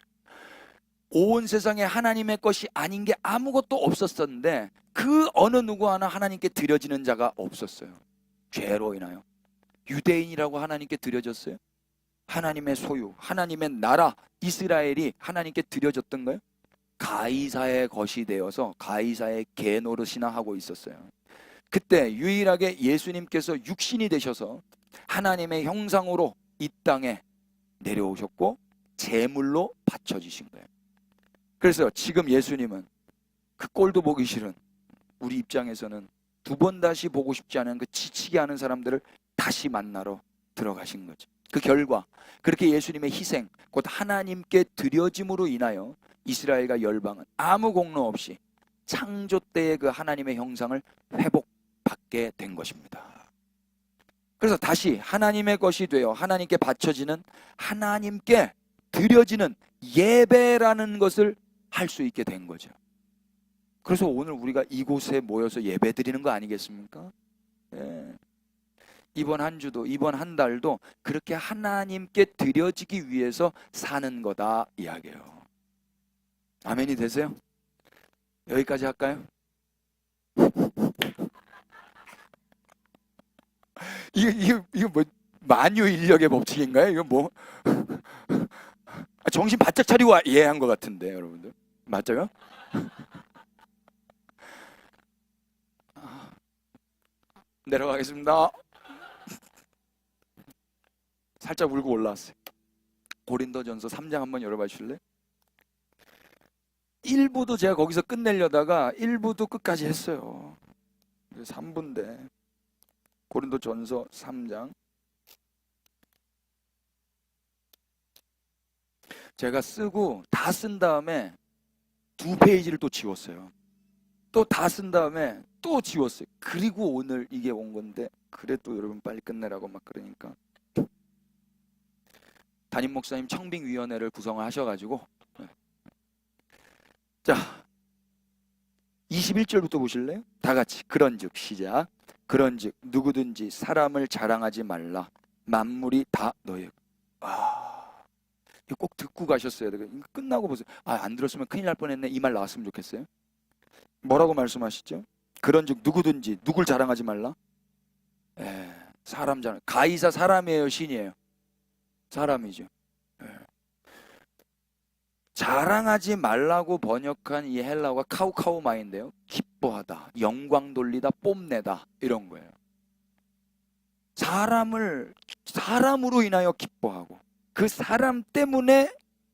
온 세상에 하나님의 것이 아닌 게 아무것도 없었었는데 그 어느 누구 하나 하나님께 드려지는 자가 없었어요. 죄로 인하여. 유대인이라고 하나님께 드려졌어요? 하나님의 소유, 하나님의 나라 이스라엘이 하나님께 드려졌던 거예요? 가이사의 것이 되어서 가이사의 개노릇이나 하고 있었어요. 그때 유일하게 예수님께서 육신이 되셔서 하나님의 형상으로 이 땅에 내려오셨고 제물로 바쳐지신 거예요. 그래서 지금 예수님은 그 꼴도 보기 싫은 우리 입장에서는 두 번 다시 보고 싶지 않은 그 지치게 하는 사람들을 다시 만나러 들어가신 거죠. 그 결과 그렇게 예수님의 희생 곧 하나님께 드려짐으로 인하여 이스라엘과 열방은 아무 공로 없이 창조 때의 그 하나님의 형상을 회복받게 된 것입니다. 그래서 다시 하나님의 것이 되어 하나님께 바쳐지는, 하나님께 드려지는 예배라는 것을 할 수 있게 된 거죠. 그래서 오늘 우리가 이곳에 모여서 예배 드리는 거 아니겠습니까? 예. 이번 한 주도, 이번 한 달도 그렇게 하나님께 드려지기 위해서 사는 거다 이야기예요. 아멘이 되세요? 여기까지 할까요? 이거 뭐 만유 인력의 법칙인가요? 이거 뭐 정신 바짝 차리고 이해한 것 같은데 여러분들 맞아요? 내려가겠습니다. 살짝 울고 올라왔어요. 고린도전서 3장 한번 열어봐 주실래요? 1부도 제가 거기서 끝내려다가 1부도 끝까지 했어요. 3부인데 고린도전서 3장 제가 쓰고 다 쓴 다음에 2페이지를 또 지웠어요. 또 다 쓴 다음에 또 지웠어요. 그리고 오늘 이게 온 건데 그래 또 여러분 빨리 끝내라고 막 그러니까 담임 목사님 청빙위원회를 구성을 하셔가지고 자 21절부터 보실래요? 다 같이 그런즉 시작. 그런즉 누구든지 사람을 자랑하지 말라. 만물이 다 너의. 이거 꼭 듣고 가셨어야 돼요. 끝나고 보세요. 안 들었으면 큰일 날 뻔했네. 이 말 나왔으면 좋겠어요. 뭐라고 말씀하시죠? 그런즉 누구든지 누굴 자랑하지 말라. 사람 자랑. 가이사 사람이에요, 신이에요? 사람이죠. 자랑하지 말라고 번역한 이 헬라어가 카우카우마인데요. 기뻐하다, 영광 돌리다, 뽐내다 이런 거예요. 사람으로 인하여 기뻐하고 그 사람 때문에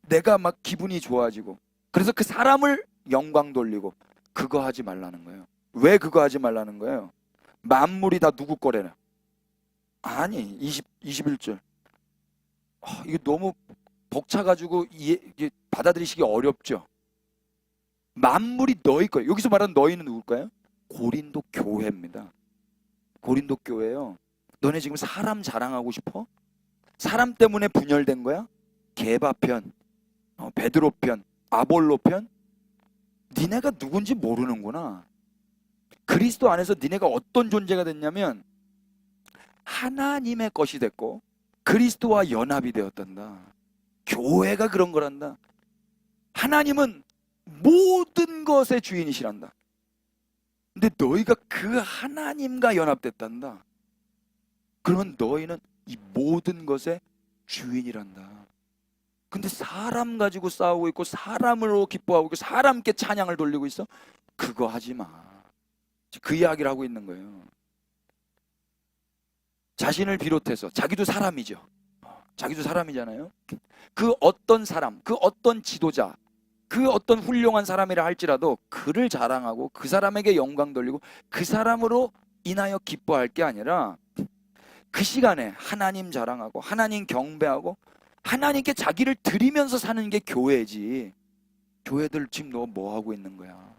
내가 막 기분이 좋아지고 그래서 그 사람을 영광 돌리고 그거 하지 말라는 거예요. 왜 그거 하지 말라는 거예요? 만물이 다 누구 거래나? 아니 21절 이거 너무 벅차가지고 이게 받아들이시기 어렵죠. 만물이 너희 거예요. 여기서 말하는 너희는 누굴까요? 고린도 교회입니다. 고린도 교회요. 너네 지금 사람 자랑하고 싶어? 사람 때문에 분열된 거야? 게바 편, 베드로 편, 아볼로 편? 니네가 누군지 모르는구나. 그리스도 안에서 니네가 어떤 존재가 됐냐면 하나님의 것이 됐고 그리스도와 연합이 되었단다. 교회가 그런 거란다. 하나님은 모든 것의 주인이시란다. 근데 너희가 그 하나님과 연합됐단다. 그러면 너희는 이 모든 것의 주인이란다. 근데 사람 가지고 싸우고 있고 사람으로 기뻐하고 있고 사람께 찬양을 돌리고 있어? 그거 하지 마. 그 이야기를 하고 있는 거예요. 자신을 비롯해서 자기도 사람이죠. 자기도 사람이잖아요. 그 어떤 사람, 그 어떤 지도자, 그 어떤 훌륭한 사람이라 할지라도 그를 자랑하고 그 사람에게 영광 돌리고 그 사람으로 인하여 기뻐할 게 아니라 그 시간에 하나님 자랑하고 하나님 경배하고 하나님께 자기를 드리면서 사는 게 교회지. 교회들 지금 너 뭐 하고 있는 거야?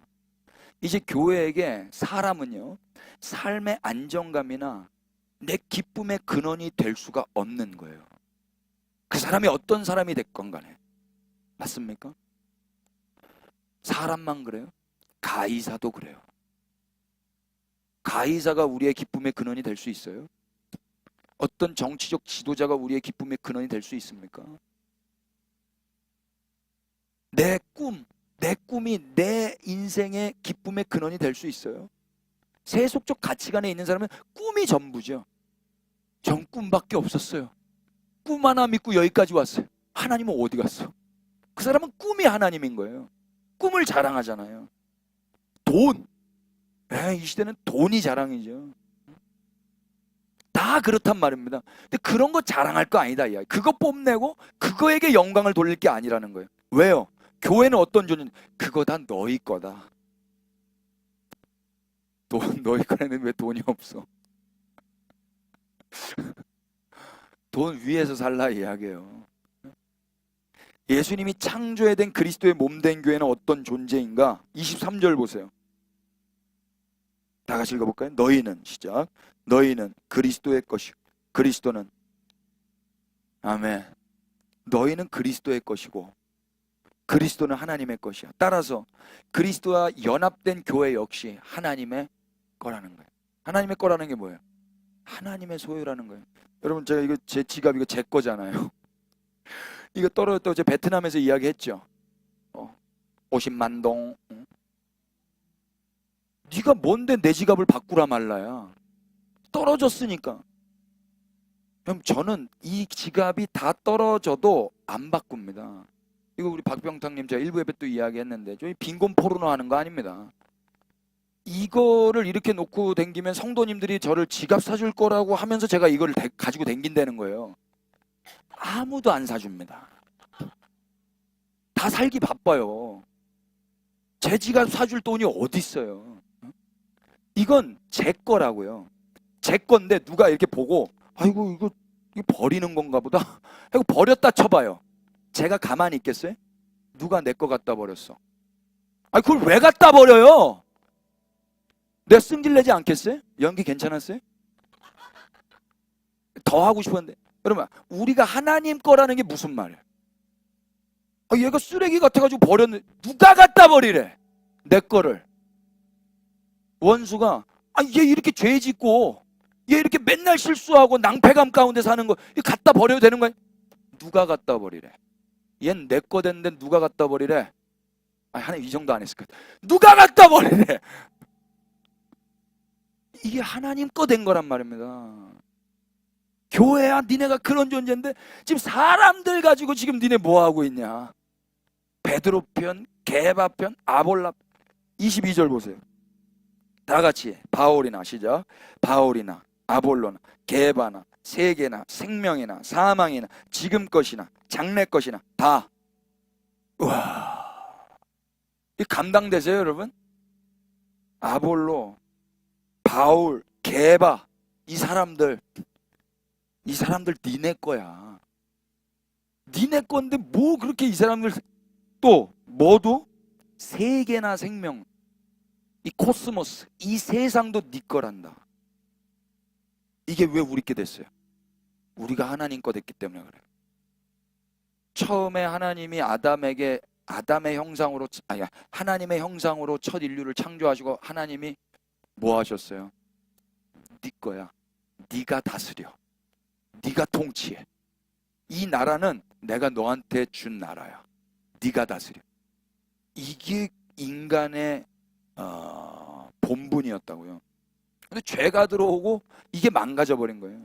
이제 교회에게 사람은요 삶의 안정감이나 내 기쁨의 근원이 될 수가 없는 거예요. 그 사람이 어떤 사람이 됐건 간에. 맞습니까? 사람만 그래요? 가이사도 그래요. 가이사가 우리의 기쁨의 근원이 될 수 있어요? 어떤 정치적 지도자가 우리의 기쁨의 근원이 될 수 있습니까? 내 꿈이 내 인생의 기쁨의 근원이 될 수 있어요? 세속적 가치관에 있는 사람은 꿈이 전부죠. 전 꿈밖에 없었어요. 꿈 하나 믿고 여기까지 왔어요. 하나님은 어디 갔어? 그 사람은 꿈이 하나님인 거예요. 꿈을 자랑하잖아요. 돈. 이 시대는 돈이 자랑이죠. 다 그렇단 말입니다. 근데 그런 거 자랑할 거 아니다. 이야. 그거 뽐내고 그거에게 영광을 돌릴 게 아니라는 거예요. 왜요? 교회는 어떤 존재인지 그거 다 너희 거다. 너희 거에는 왜 돈이 없어? 돈 위에서 살라 이야기예요. 예수님이 창조에 된 그리스도의 몸된 교회는 어떤 존재인가? 23절 보세요. 다 같이 읽어볼까요? 너희는 시작. 너희는 그리스도의 것이고 그리스도는, 아멘, 너희는 그리스도의 것이고 그리스도는 하나님의 것이야. 따라서 그리스도와 연합된 교회 역시 하나님의 거라는 거예요. 하나님의 거라는 게 뭐예요? 하나님의 소유라는 거예요. 여러분, 제가 이거 제 지갑 이거 제 거잖아요. 이거 떨어졌다고 제가 베트남에서 이야기했죠. 50만 동. 네가 뭔데 내 지갑을 바꾸라 말라야. 떨어졌으니까. 그럼 저는 이 지갑이 다 떨어져도 안 바꿉니다. 이거 우리 박병탁님 제가 일부 예배 또 이야기했는데 저희 빈곤 포르노 하는 거 아닙니다. 이거를 이렇게 놓고 댕기면 성도님들이 저를 지갑 사줄 거라고 하면서 제가 이걸 가지고 댕긴다는 거예요. 아무도 안 사줍니다. 다 살기 바빠요. 제 지갑 사줄 돈이 어디 있어요. 이건 제 거라고요. 제 건데 누가 이렇게 보고 아이고 이거 버리는 건가 보다 하고 버렸다 쳐봐요. 제가 가만히 있겠어요? 누가 내 거 갖다 버렸어. 아니 그걸 왜 갖다 버려요? 내가 승질내지 않겠어요? 연기 괜찮았어요? 더 하고 싶었는데. 여러분, 우리가 하나님 거라는 게 무슨 말이에요? 얘가 쓰레기 같아가지고 버렸는데 누가 갖다 버리래? 내 거를. 원수가 얘 이렇게 죄 짓고 얘 이렇게 맨날 실수하고 낭패감 가운데 사는 거 갖다 버려도 되는 거야? 누가 갖다 버리래? 얜 내 거 됐는데 누가 갖다 버리래? 하나님 이 정도 안 했을 것 같아. 누가 갖다 버리래? 이게 하나님 거 된 거란 말입니다. 교회야 니네가 그런 존재인데 지금 사람들 가지고 지금 니네 뭐 하고 있냐? 베드로 편, 게바 편, 아볼라. 22절 보세요. 다 같이 바울이나 시작. 바울이나 아볼로나 게바나 세계나 생명이나 사망이나 지금 것이나 장래 것이나 다. 우와, 이 감당되세요 여러분? 아볼로, 바울, 게바, 이 사람들 니네 거야. 니네 건데 뭐 그렇게 이 사람들. 또 뭐도 세계나 생명, 이 코스모스, 이 세상도 네 거란다. 이게 왜 우리께 됐어요? 우리가 하나님 거 됐기 때문에 그래요. 처음에 하나님이 아담의 형상으로, 하나님의 형상으로 첫 인류를 창조하시고 하나님이 뭐 하셨어요? 네 거야. 네가 다스려. 네가 통치해. 이 나라는 내가 너한테 준 나라야. 네가 다스려. 이게 인간의 본분이었다고요. 근데 죄가 들어오고 이게 망가져 버린 거예요.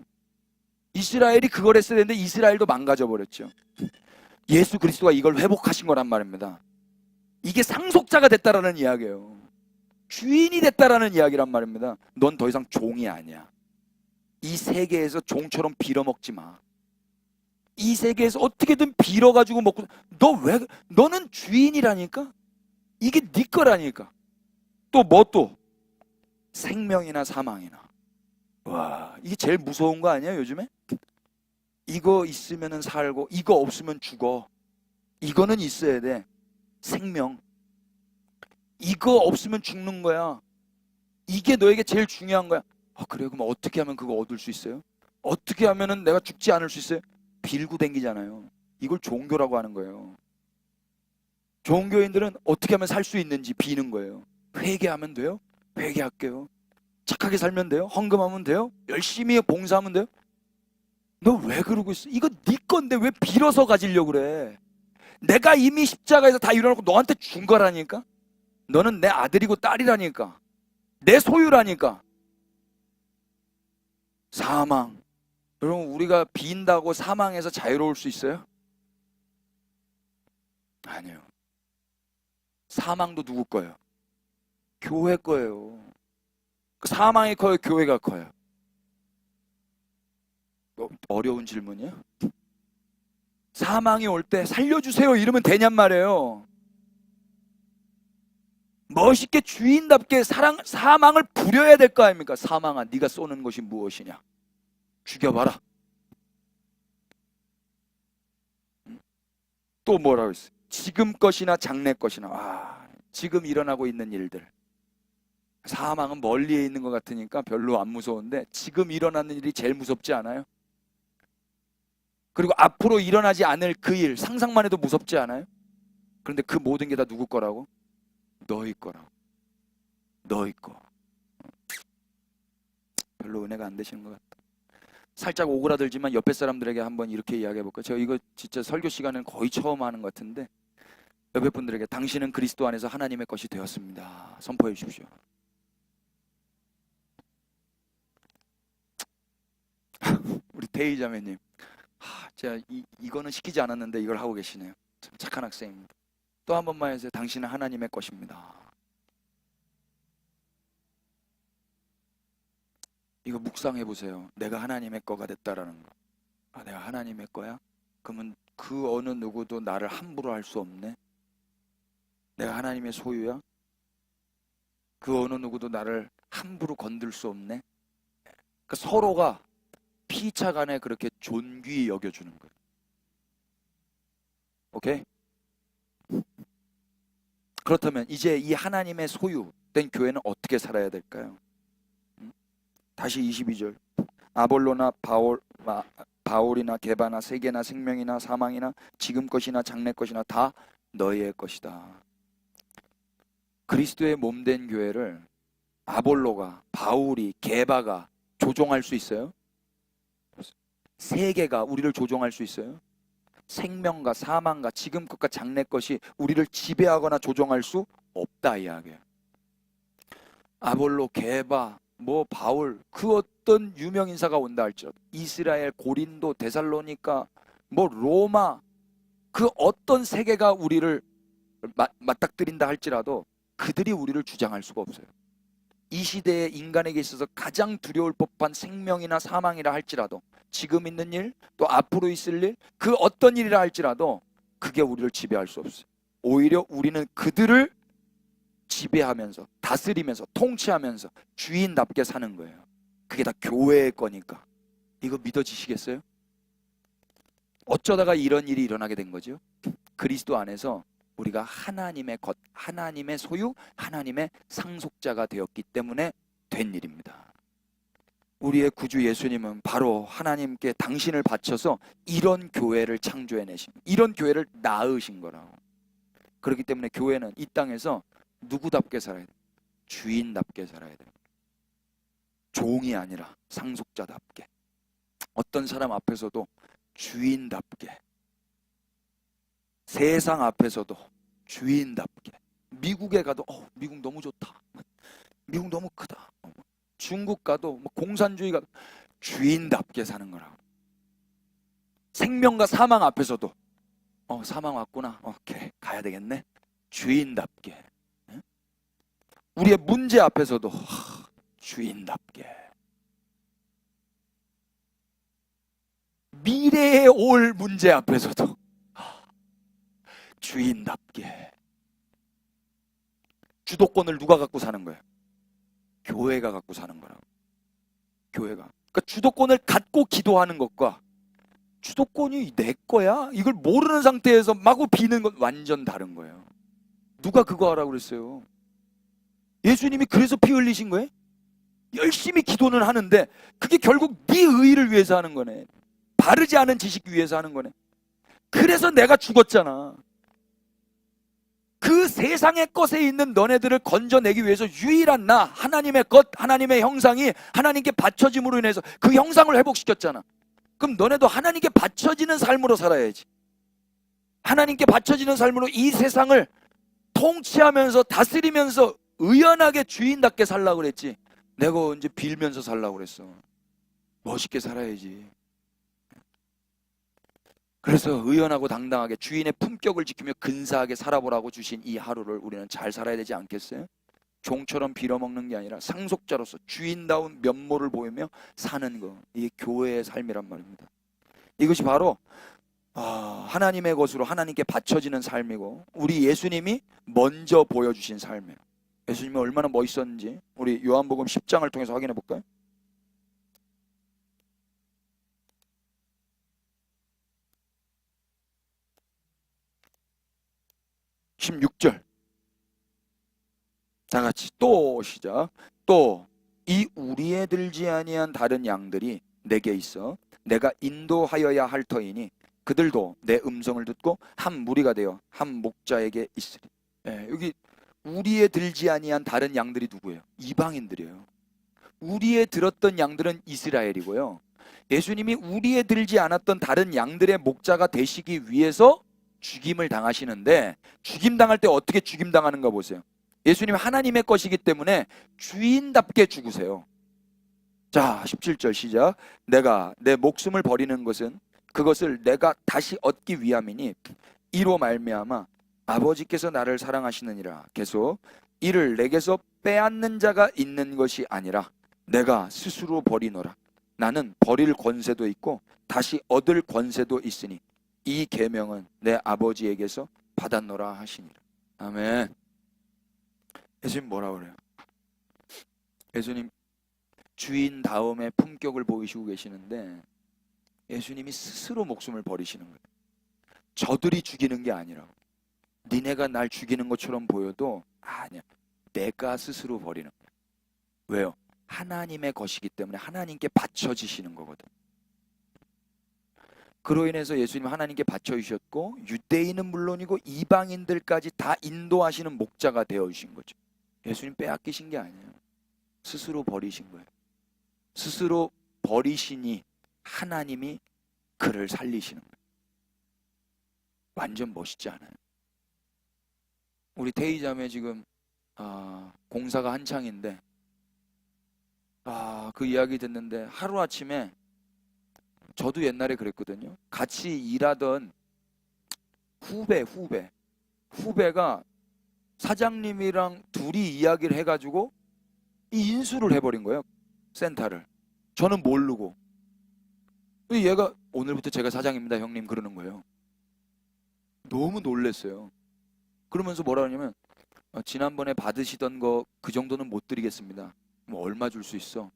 이스라엘이 그걸 했어야 되는데 이스라엘도 망가져 버렸죠. 예수 그리스도가 이걸 회복하신 거란 말입니다. 이게 상속자가 됐다라는 이야기예요. 주인이 됐다라는 이야기란 말입니다. 넌 더 이상 종이 아니야. 이 세계에서 종처럼 빌어먹지 마. 이 세계에서 어떻게든 빌어가지고 먹고. 너는 주인이라니까. 이게 네 거라니까. 또 뭐 또? 생명이나 사망이나. 와, 이게 제일 무서운 거 아니야 요즘에? 이거 있으면 살고 이거 없으면 죽어. 이거는 있어야 돼. 생명. 이거 없으면 죽는 거야. 이게 너에게 제일 중요한 거야. 그래, 그럼 어떻게 하면 그거 얻을 수 있어요? 어떻게 하면은 내가 죽지 않을 수 있어요? 빌고 댕기잖아요. 이걸 종교라고 하는 거예요. 종교인들은 어떻게 하면 살 수 있는지 비는 거예요. 회개하면 돼요? 회개할게요. 착하게 살면 돼요? 헌금하면 돼요? 열심히 봉사하면 돼요? 너 왜 그러고 있어? 이거 네 건데 왜 빌어서 가지려고 그래? 내가 이미 십자가에서 다 이뤄놓고 너한테 준 거라니까? 너는 내 아들이고 딸이라니까. 내 소유라니까. 사망. 여러분, 우리가 빈다고 사망에서 자유로울 수 있어요? 아니요. 사망도 누구 거예요? 교회 거예요. 사망이 커요? 교회가 커요? 어려운 질문이에요? 사망이 올 때 살려주세요 이러면 되냔 말이에요. 멋있게 주인답게 사망을 부려야 될 거 아닙니까? 사망아, 네가 쏘는 것이 무엇이냐? 죽여봐라. 또 뭐라고 했어요? 지금 것이나 장래 것이나. 지금 일어나고 있는 일들. 사망은 멀리에 있는 것 같으니까 별로 안 무서운데 지금 일어나는 일이 제일 무섭지 않아요? 그리고 앞으로 일어나지 않을 그 일, 상상만 해도 무섭지 않아요? 그런데 그 모든 게 다 누구 거라고? 너희 거라고. 너희 거. 별로 은혜가 안 되시는 것 같다. 살짝 오그라들지만 옆에 사람들에게 한번 이렇게 이야기해 볼까요? 제가 이거 진짜 설교 시간은 거의 처음 하는 것 같은데, 옆에 분들에게 당신은 그리스도 안에서 하나님의 것이 되었습니다. 선포해 주십시오. 우리 태희 자매님, 제가 이거는 시키지 않았는데 이걸 하고 계시네요. 참 착한 학생입니다. 또 한 번만 해주세요. 당신은 하나님의 것입니다. 이거 묵상해 보세요. 내가 하나님의 거가 됐다라는 거. 내가 하나님의 거야? 그러면 그 어느 누구도 나를 함부로 할 수 없네. 내가 하나님의 소유야? 그 어느 누구도 나를 함부로 건들 수 없네. 그러니까 서로가 피차 간에 그렇게 존귀히 여겨주는 거예요. 오케이? 그렇다면 이제 이 하나님의 소유된 교회는 어떻게 살아야 될까요? 다시 22절. 아볼로나 바울이나 게바나 세계나 생명이나 사망이나 지금 것이나 장래 것이나 다 너희의 것이다. 그리스도의 몸된 교회를 아볼로가, 바울이, 게바가 조종할 수 있어요? 세계가 우리를 조종할 수 있어요? 생명과 사망과 지금 것과 장래 것이 우리를 지배하거나 조종할 수 없다 이야기예요. 아볼로, 게바, 바울, 그 어떤 유명 인사가 온다 할지라도, 이스라엘, 고린도, 데살로니가, 로마, 그 어떤 세계가 우리를 맞닥뜨린다 할지라도 그들이 우리를 주장할 수가 없어요. 이 시대의 인간에게 있어서 가장 두려울 법한 생명이나 사망이라 할지라도, 지금 있는 일, 또 앞으로 있을 일, 그 어떤 일이라 할지라도 그게 우리를 지배할 수 없어요. 오히려 우리는 그들을 지배하면서, 다스리면서, 통치하면서 주인답게 사는 거예요. 그게 다 교회의 거니까. 이거 믿어지시겠어요? 어쩌다가 이런 일이 일어나게 된 거죠? 그리스도 안에서 우리가 하나님의 것, 하나님의 소유, 하나님의 상속자가 되었기 때문에 된 일입니다. 우리의 구주 예수님은 바로 하나님께 당신을 바쳐서 이런 교회를 창조해내신, 이런 교회를 낳으신 거라고. 그렇기 때문에 교회는 이 땅에서 누구답게 살아야 돼요? 주인답게 살아야 돼요. 종이 아니라 상속자답게. 어떤 사람 앞에서도 주인답게, 세상 앞에서도 주인답게. 미국에 가도 미국 너무 좋다, 미국 너무 크다. 중국 가도 공산주의 가도 주인답게 사는 거라고. 생명과 사망 앞에서도 사망 왔구나, 오케이 가야 되겠네, 주인답게. 우리의 문제 앞에서도 주인답게. 미래에 올 문제 앞에서도 주인답게. 주도권을 누가 갖고 사는 거예요? 교회가 갖고 사는 거라고. 교회가. 그러니까 주도권을 갖고 기도하는 것과 주도권이 내 거야? 이걸 모르는 상태에서 마구 비는 건 완전 다른 거예요. 누가 그거 하라고 그랬어요? 예수님이 그래서 피 흘리신 거예요? 열심히 기도는 하는데 그게 결국 네 의의를 위해서 하는 거네. 바르지 않은 지식 위해서 하는 거네. 그래서 내가 죽었잖아. 그 세상의 것에 있는 너네들을 건져내기 위해서 유일한 나, 하나님의 것, 하나님의 형상이 하나님께 바쳐짐으로 인해서 그 형상을 회복시켰잖아. 그럼 너네도 하나님께 바쳐지는 삶으로 살아야지. 하나님께 바쳐지는 삶으로 이 세상을 통치하면서 다스리면서 의연하게 주인답게 살라고 그랬지. 내가 언제 빌면서 살라고 그랬어. 멋있게 살아야지. 그래서 의연하고 당당하게 주인의 품격을 지키며 근사하게 살아보라고 주신 이 하루를 우리는 잘 살아야 되지 않겠어요? 종처럼 빌어먹는 게 아니라 상속자로서 주인다운 면모를 보이며 사는 거, 이게 교회의 삶이란 말입니다. 이것이 바로 하나님의 것으로 하나님께 바쳐지는 삶이고, 우리 예수님이 먼저 보여주신 삶이에요. 예수님이 얼마나 멋있었는지 우리 요한복음 10장을 통해서 확인해 볼까요? 16절. 다 같이 또 시작. 또 이 우리의 들지 아니한 다른 양들이 내게 있어 내가 인도하여야 할 터이니 그들도 내 음성을 듣고 한 무리가 되어 한 목자에게 있으리. 여기 우리에 들지 아니한 다른 양들이 누구예요? 이방인들이에요. 우리에 들었던 양들은 이스라엘이고요. 예수님이 우리에 들지 않았던 다른 양들의 목자가 되시기 위해서 죽임을 당하시는데, 죽임 당할 때 어떻게 죽임 당하는가 보세요. 예수님 하나님의 것이기 때문에 주인답게 죽으세요. 자, 17절 시작. 내가 내 목숨을 버리는 것은 그것을 내가 다시 얻기 위함이니 이로 말미암아 아버지께서 나를 사랑하시느니라. 계속 이를 내게서 빼앗는 자가 있는 것이 아니라 내가 스스로 버리노라. 나는 버릴 권세도 있고 다시 얻을 권세도 있으니 이 계명은 내 아버지에게서 받았노라 하시니라. 아멘. 예수님 뭐라 그래요? 예수님 주인 다음에 품격을 보이시고 계시는데 예수님이 스스로 목숨을 버리시는 거예요. 저들이 죽이는 게 아니라고. 니네가 날 죽이는 것처럼 보여도 아니야. 내가 스스로 버리는 거예요. 왜요? 하나님의 것이기 때문에 하나님께 바쳐지시는 거거든. 그로 인해서 예수님 하나님께 바쳐주셨고 유대인은 물론이고 이방인들까지 다 인도하시는 목자가 되어주신 거죠. 예수님 빼앗기신 게 아니에요. 스스로 버리신 거예요. 스스로 버리시니 하나님이 그를 살리시는 거예요. 완전 멋있지 않아요? 우리 태희자매 지금 공사가 한창인데 그 이야기 듣는데 하루아침에 저도 옛날에 그랬거든요. 같이 일하던 후배가 사장님이랑 둘이 이야기를 해가지고 이 인수를 해버린 거예요. 센터를. 저는 모르고. 얘가 오늘부터 제가 사장입니다 형님 그러는 거예요. 너무 놀랐어요. 그러면서 뭐라 하냐면 지난번에 받으시던 거 그 정도는 못 드리겠습니다. 뭐 얼마 줄 수 있어?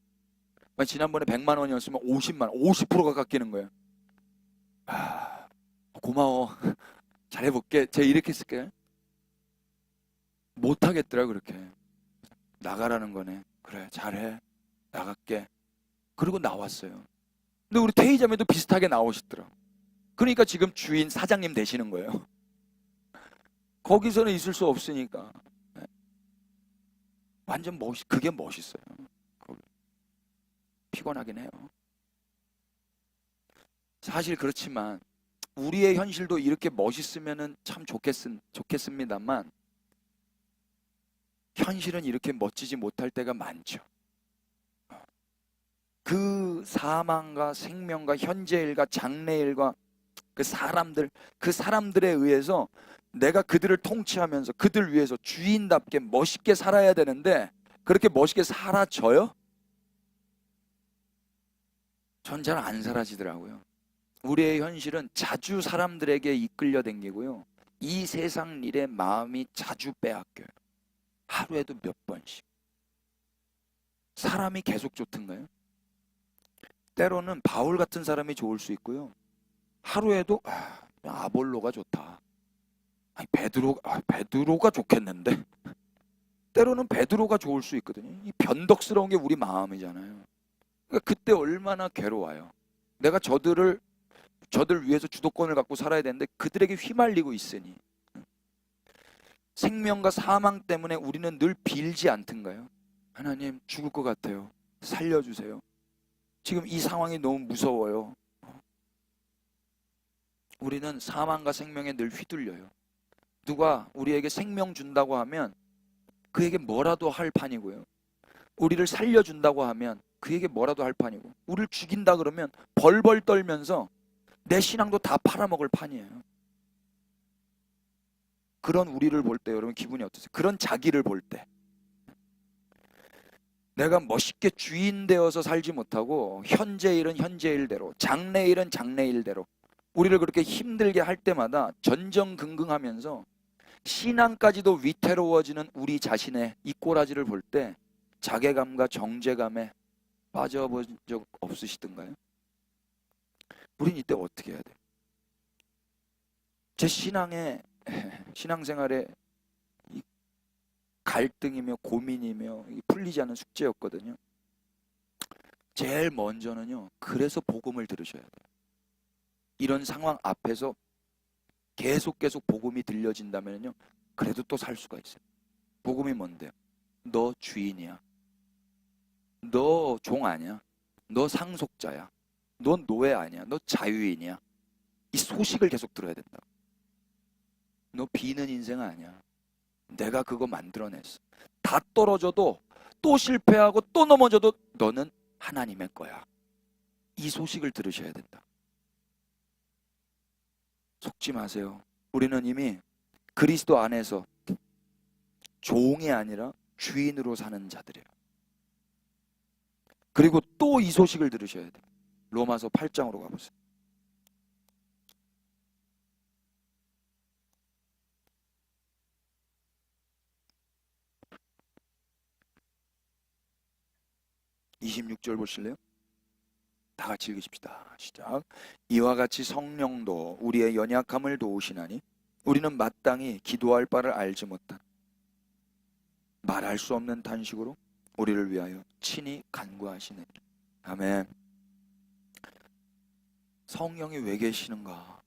지난번에 100만 원이었으면 50만 원, 50%가 깎이는 거예요. 고마워. 잘해볼게. 제가 이렇게 했을게요. 못하겠더라 그렇게. 나가라는 거네. 그래 잘해. 나갈게. 그리고 나왔어요. 근데 우리 태희자매도 비슷하게 나오시더라. 그러니까 지금 주인 사장님 되시는 거예요. 거기서는 있을 수 없으니까. 완전 그게 멋있어요. 피곤하긴 해요. 사실 그렇지만 우리의 현실도 이렇게 멋있으면 참 좋겠습니다만 현실은 이렇게 멋지지 못할 때가 많죠. 그 사망과 생명과 현재일과 장래일과 그 사람들에 의해서 내가 그들을 통치하면서 그들 위해서 주인답게 멋있게 살아야 되는데 그렇게 멋있게 살아져요? 전 잘 안 사라지더라고요. 우리의 현실은 자주 사람들에게 이끌려 댕기고요. 이 세상 일에 마음이 자주 빼앗겨요. 하루에도 몇 번씩. 사람이 계속 좋던가요? 때로는 바울 같은 사람이 좋을 수 있고요. 하루에도 아볼로가 좋다. 아니, 베드로가 좋겠는데. 때로는 베드로가 좋을 수 있거든요. 이 변덕스러운 게 우리 마음이잖아요. 그러니까 그때 얼마나 괴로워요. 내가 저들 위해서 주도권을 갖고 살아야 되는데 그들에게 휘말리고 있으니. 생명과 사망 때문에 우리는 늘 빌지 않던가요? 하나님 죽을 것 같아요. 살려주세요. 지금 이 상황이 너무 무서워요. 우리는 사망과 생명에 늘 휘둘려요. 누가 우리에게 생명 준다고 하면 그에게 뭐라도 할 판이고요. 우리를 살려준다고 하면 그에게 뭐라도 할 판이고, 우리를 죽인다 그러면 벌벌 떨면서 내 신앙도 다 팔아먹을 판이에요. 그런 우리를 볼 때 여러분 기분이 어떠세요? 그런 자기를 볼 때 내가 멋있게 주인 되어서 살지 못하고 현재일은 현재일대로, 장래일은 장래일대로 우리를 그렇게 힘들게 할 때마다 전전긍긍하면서 신앙까지도 위태로워지는 우리 자신의 이 꼬라지를 볼 때 자괴감과 정죄감에 빠져본 적 없으시던가요? 우린 이때 어떻게 해야 돼요? 제 신앙생활에 갈등이며 고민이며 풀리지 않은 숙제였거든요. 제일 먼저는요, 그래서 복음을 들으셔야 돼요. 이런 상황 앞에서 계속 복음이 들려진다면요, 그래도 또 살 수가 있어요. 복음이 뭔데요? 너 주인이야. 너 종 아니야. 너 상속자야. 너 노예 아니야. 너 자유인이야. 이 소식을 계속 들어야 된다. 너 비는 인생 아니야. 내가 그거 만들어냈어. 다 떨어져도 또 실패하고 또 넘어져도 너는 하나님의 거야. 이 소식을 들으셔야 된다. 속지 마세요. 우리는 이미 그리스도 안에서 종이 아니라 주인으로 사는 자들이에요. 그리고 또 이 소식을 들으셔야 돼요. 로마서 8장으로 가보세요. (26절) 보실래요? 다 같이 읽으십시다. 시작. 이와 같이 성령도 우리의 연약함을 도우시나니 우리는 마땅히 기도할 바를 알지 못한 말할 수 없는 탄식으로 우리를 위하여 친히 간구하시네. 아멘. 성령이 왜 계시는가?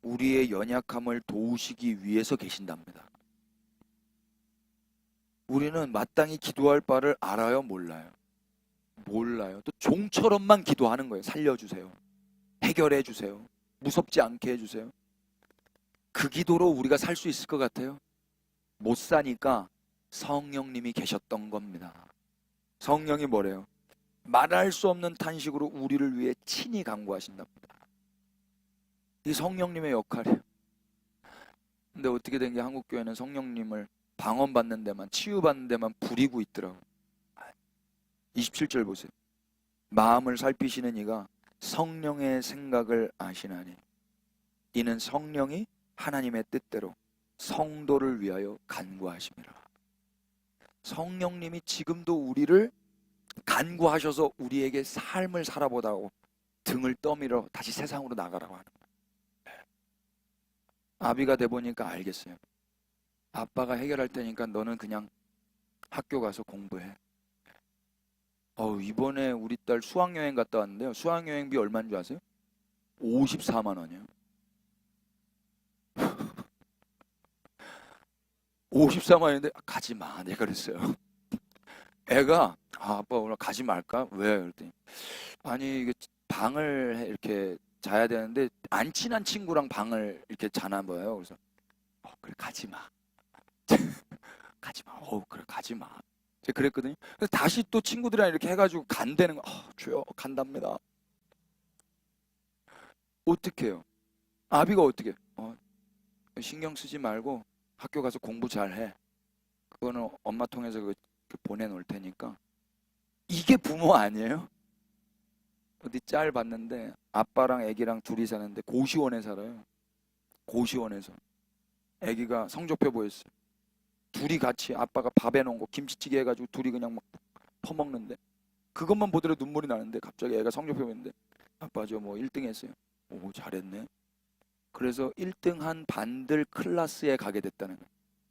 우리의 연약함을 도우시기 위해서 계신답니다. 우리는 마땅히 기도할 바를 알아요, 몰라요? 몰라요. 또 종처럼만 기도하는 거예요. 살려주세요. 해결해 주세요. 무섭지 않게 해주세요. 그 기도로 우리가 살 수 있을 것 같아요? 못 사니까 성령님이 계셨던 겁니다. 성령이 뭐래요? 말할 수 없는 탄식으로 우리를 위해 친히 간구하신답니다. 이 성령님의 역할이에요. 근데 어떻게 된 게 한국교회는 성령님을 방언받는 데만, 치유받는 데만 부리고 있더라고요. 27절 보세요. 마음을 살피시는 이가 성령의 생각을 아시나니 이는 성령이 하나님의 뜻대로 성도를 위하여 간구하심이라. 성령님이 지금도 우리를 간구하셔서 우리에게 삶을 살아보다고 등을 떠밀어 다시 세상으로 나가라고 하는 거예요. 아비가 돼 보니까 알겠어요. 아빠가 해결할 테니까 너는 그냥 학교 가서 공부해. 이번에 우리 딸 수학여행 갔다 왔는데요. 수학여행비 얼마인 줄 아세요? 54만 원이에요. 54만 원인데 가지 마. 내가 그랬어요. 애가 아빠 오늘 가지 말까? 왜? 그랬더니 아니 이게 방을 이렇게 자야 되는데 안 친한 친구랑 방을 이렇게 자나 봐요. 그래서 그래 가지 마. 가지 마. 그래 가지 마. 제가 그랬거든요. 그래서 다시 또 친구들이랑 이렇게 해가지고 간다는 거. 주여 간답니다. 어떻게 해요? 아비가 어떻게? 신경 쓰지 말고 학교 가서 공부 잘해. 그거는 엄마 통해서 보내놓을 테니까. 이게 부모 아니에요? 어디 짤 봤는데 아빠랑 애기랑 둘이 사는데 고시원에 살아요. 고시원에서 애기가 성적표 보였어요. 둘이 같이 아빠가 밥 해놓은 거 김치찌개 해가지고 둘이 그냥 막 퍼먹는데 그것만 보더라도 눈물이 나는데 갑자기 애가 성적표 보는데 아빠 저 뭐 1등 했어요. 오 잘했네. 그래서 1등 한 반들 클래스에 가게 됐다는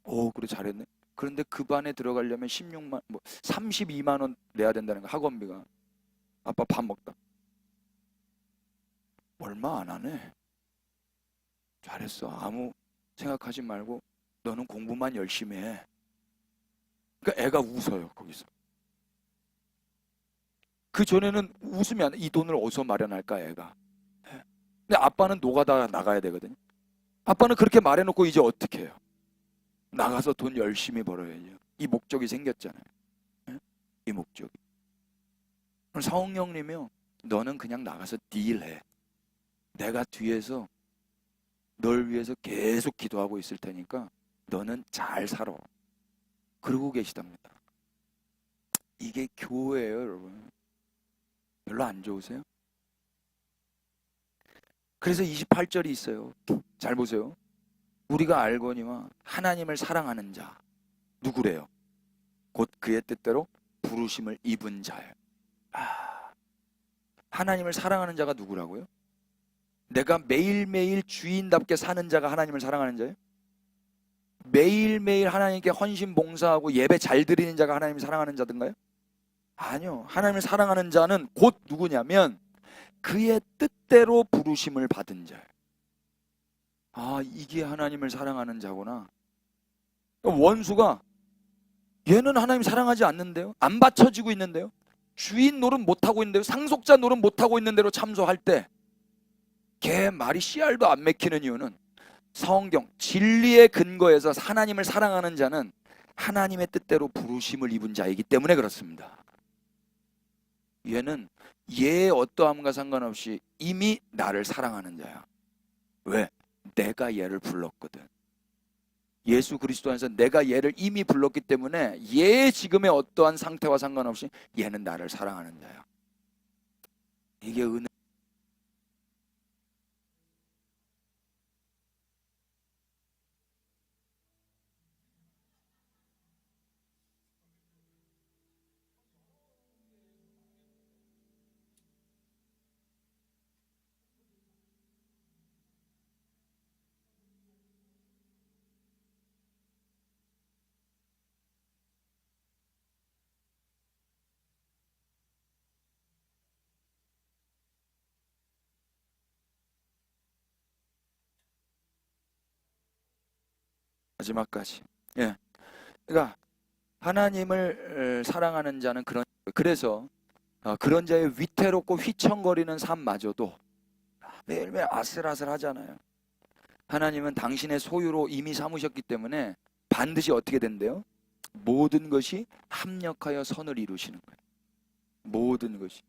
거예요. 그래 잘했네. 그런데 그 반에 들어가려면 32만 원 내야 된다는 거예요. 학원비가. 아빠 밥 먹다. 얼마 안 하네. 잘했어. 아무 생각하지 말고 너는 공부만 열심히 해. 그러니까 애가 웃어요. 거기서. 그 전에는 웃으면 안 돼. 이 돈을 어디서 마련할까 애가. 근데 아빠는 노가다 나가야 되거든요. 아빠는 그렇게 말해놓고 이제 어떻게 해요? 나가서 돈 열심히 벌어야죠. 이 목적이 생겼잖아요. 이 목적이. 성령님이요. 너는 그냥 나가서 딜해. 내가 뒤에서 널 위해서 계속 기도하고 있을 테니까 너는 잘 살아. 그러고 계시답니다. 이게 교회예요, 여러분. 별로 안 좋으세요? 그래서 28절이 있어요. 잘 보세요. 우리가 알거니와 하나님을 사랑하는 자 누구래요? 곧 그의 뜻대로 부르심을 입은 자예요. 하나님을 사랑하는 자가 누구라고요? 내가 매일매일 주인답게 사는 자가 하나님을 사랑하는 자예요? 매일매일 하나님께 헌신 봉사하고 예배 잘 드리는 자가 하나님을 사랑하는 자든가요? 아니요. 하나님을 사랑하는 자는 곧 누구냐면 그의 뜻대로 부르심을 받은 자예요. 아, 이게 하나님을 사랑하는 자구나. 원수가 얘는 하나님 사랑하지 않는데요, 안 받쳐지고 있는데요, 주인 노릇 못하고 있는데요, 상속자 노릇 못하고 있는 대로 참소할 때 걔 말이 씨알도 안 맥히는 이유는 성경 진리의 근거에서 하나님을 사랑하는 자는 하나님의 뜻대로 부르심을 입은 자이기 때문에 그렇습니다. 얘는 얘의 어떠함과 상관없이 이미 나를 사랑하는 자야. 왜? 내가 얘를 불렀거든. 예수 그리스도 안에서 내가 얘를 이미 불렀기 때문에 얘의 지금의 어떠한 상태와 상관없이 얘는 나를 사랑하는 자야. 이게 은혜. 마지막까지. 예. 그러니까 하나님을 사랑하는 자는 그래서 그런 자의 위태롭고 휘청거리는 삶마저도 매일매일 아슬아슬하잖아요. 하나님은 당신의 소유로 이미 삼으셨기 때문에 반드시 어떻게 된대요? 모든 것이 합력하여 선을 이루시는 거예요. 모든 것이.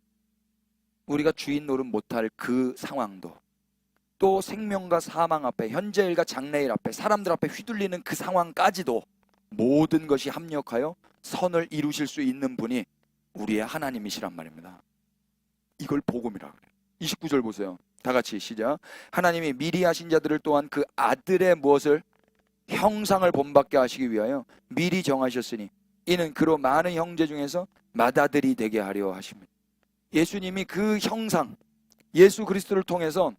우리가 주인 노릇 못할 그 상황도, 또 생명과 사망 앞에, 현재일과 장래일 앞에, 사람들 앞에 휘둘리는 그 상황까지도 모든 것이 합력하여 선을 이루실 수 있는 분이 우리의 하나님이시란 말입니다. 이걸 복음이라 그래요. 29절 보세요. 다 같이 시작. 하나님이 미리 하신 자들을 또한 그 아들의 무엇을? 형상을 본받게 하시기 위하여 미리 정하셨으니 이는 그로 많은 형제 중에서 맏아들이 되게 하려 하십니다. 예수님이 그 형상, 예수 그리스도를 통해서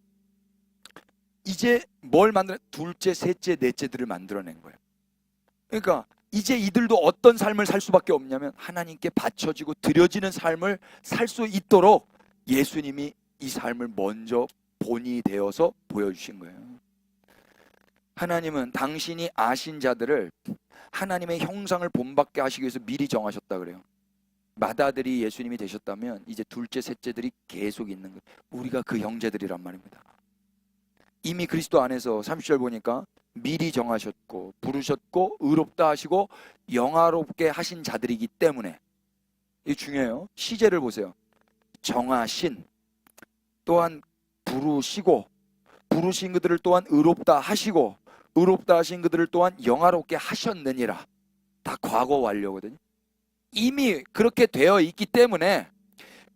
이제 뭘 만들어? 둘째, 셋째, 넷째들을 만들어낸 거예요. 그러니까 이제 이들도 어떤 삶을 살 수밖에 없냐면 하나님께 바쳐지고 드려지는 삶을 살 수 있도록 예수님이 이 삶을 먼저 본이 되어서 보여주신 거예요. 하나님은 당신이 아신 자들을 하나님의 형상을 본받게 하시기 위해서 미리 정하셨다 그래요. 맏아들이 예수님이 되셨다면 이제 둘째, 셋째들이 계속 있는 거예요. 우리가 그 형제들이란 말입니다. 이미 그리스도 안에서 30절 보니까 미리 정하셨고 부르셨고 의롭다 하시고 영화롭게 하신 자들이기 때문에, 이게 중요해요. 시제를 보세요. 정하신, 또한 부르시고, 부르신 그들을 또한 의롭다 하시고, 의롭다 하신 그들을 또한 영화롭게 하셨느니라. 다 과거 완료거든요. 이미 그렇게 되어 있기 때문에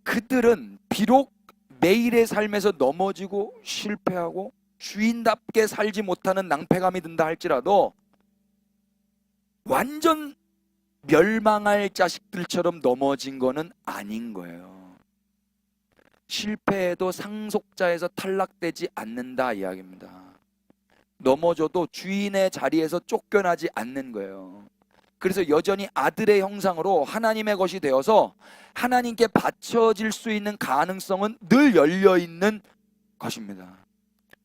그들은 비록 매일의 삶에서 넘어지고 실패하고 주인답게 살지 못하는 낭패감이 든다 할지라도 완전 멸망할 자식들처럼 넘어진 거는 아닌 거예요. 실패해도 상속자에서 탈락되지 않는다 이야기입니다. 넘어져도 주인의 자리에서 쫓겨나지 않는 거예요. 그래서 여전히 아들의 형상으로 하나님의 것이 되어서 하나님께 바쳐질 수 있는 가능성은 늘 열려있는 것입니다.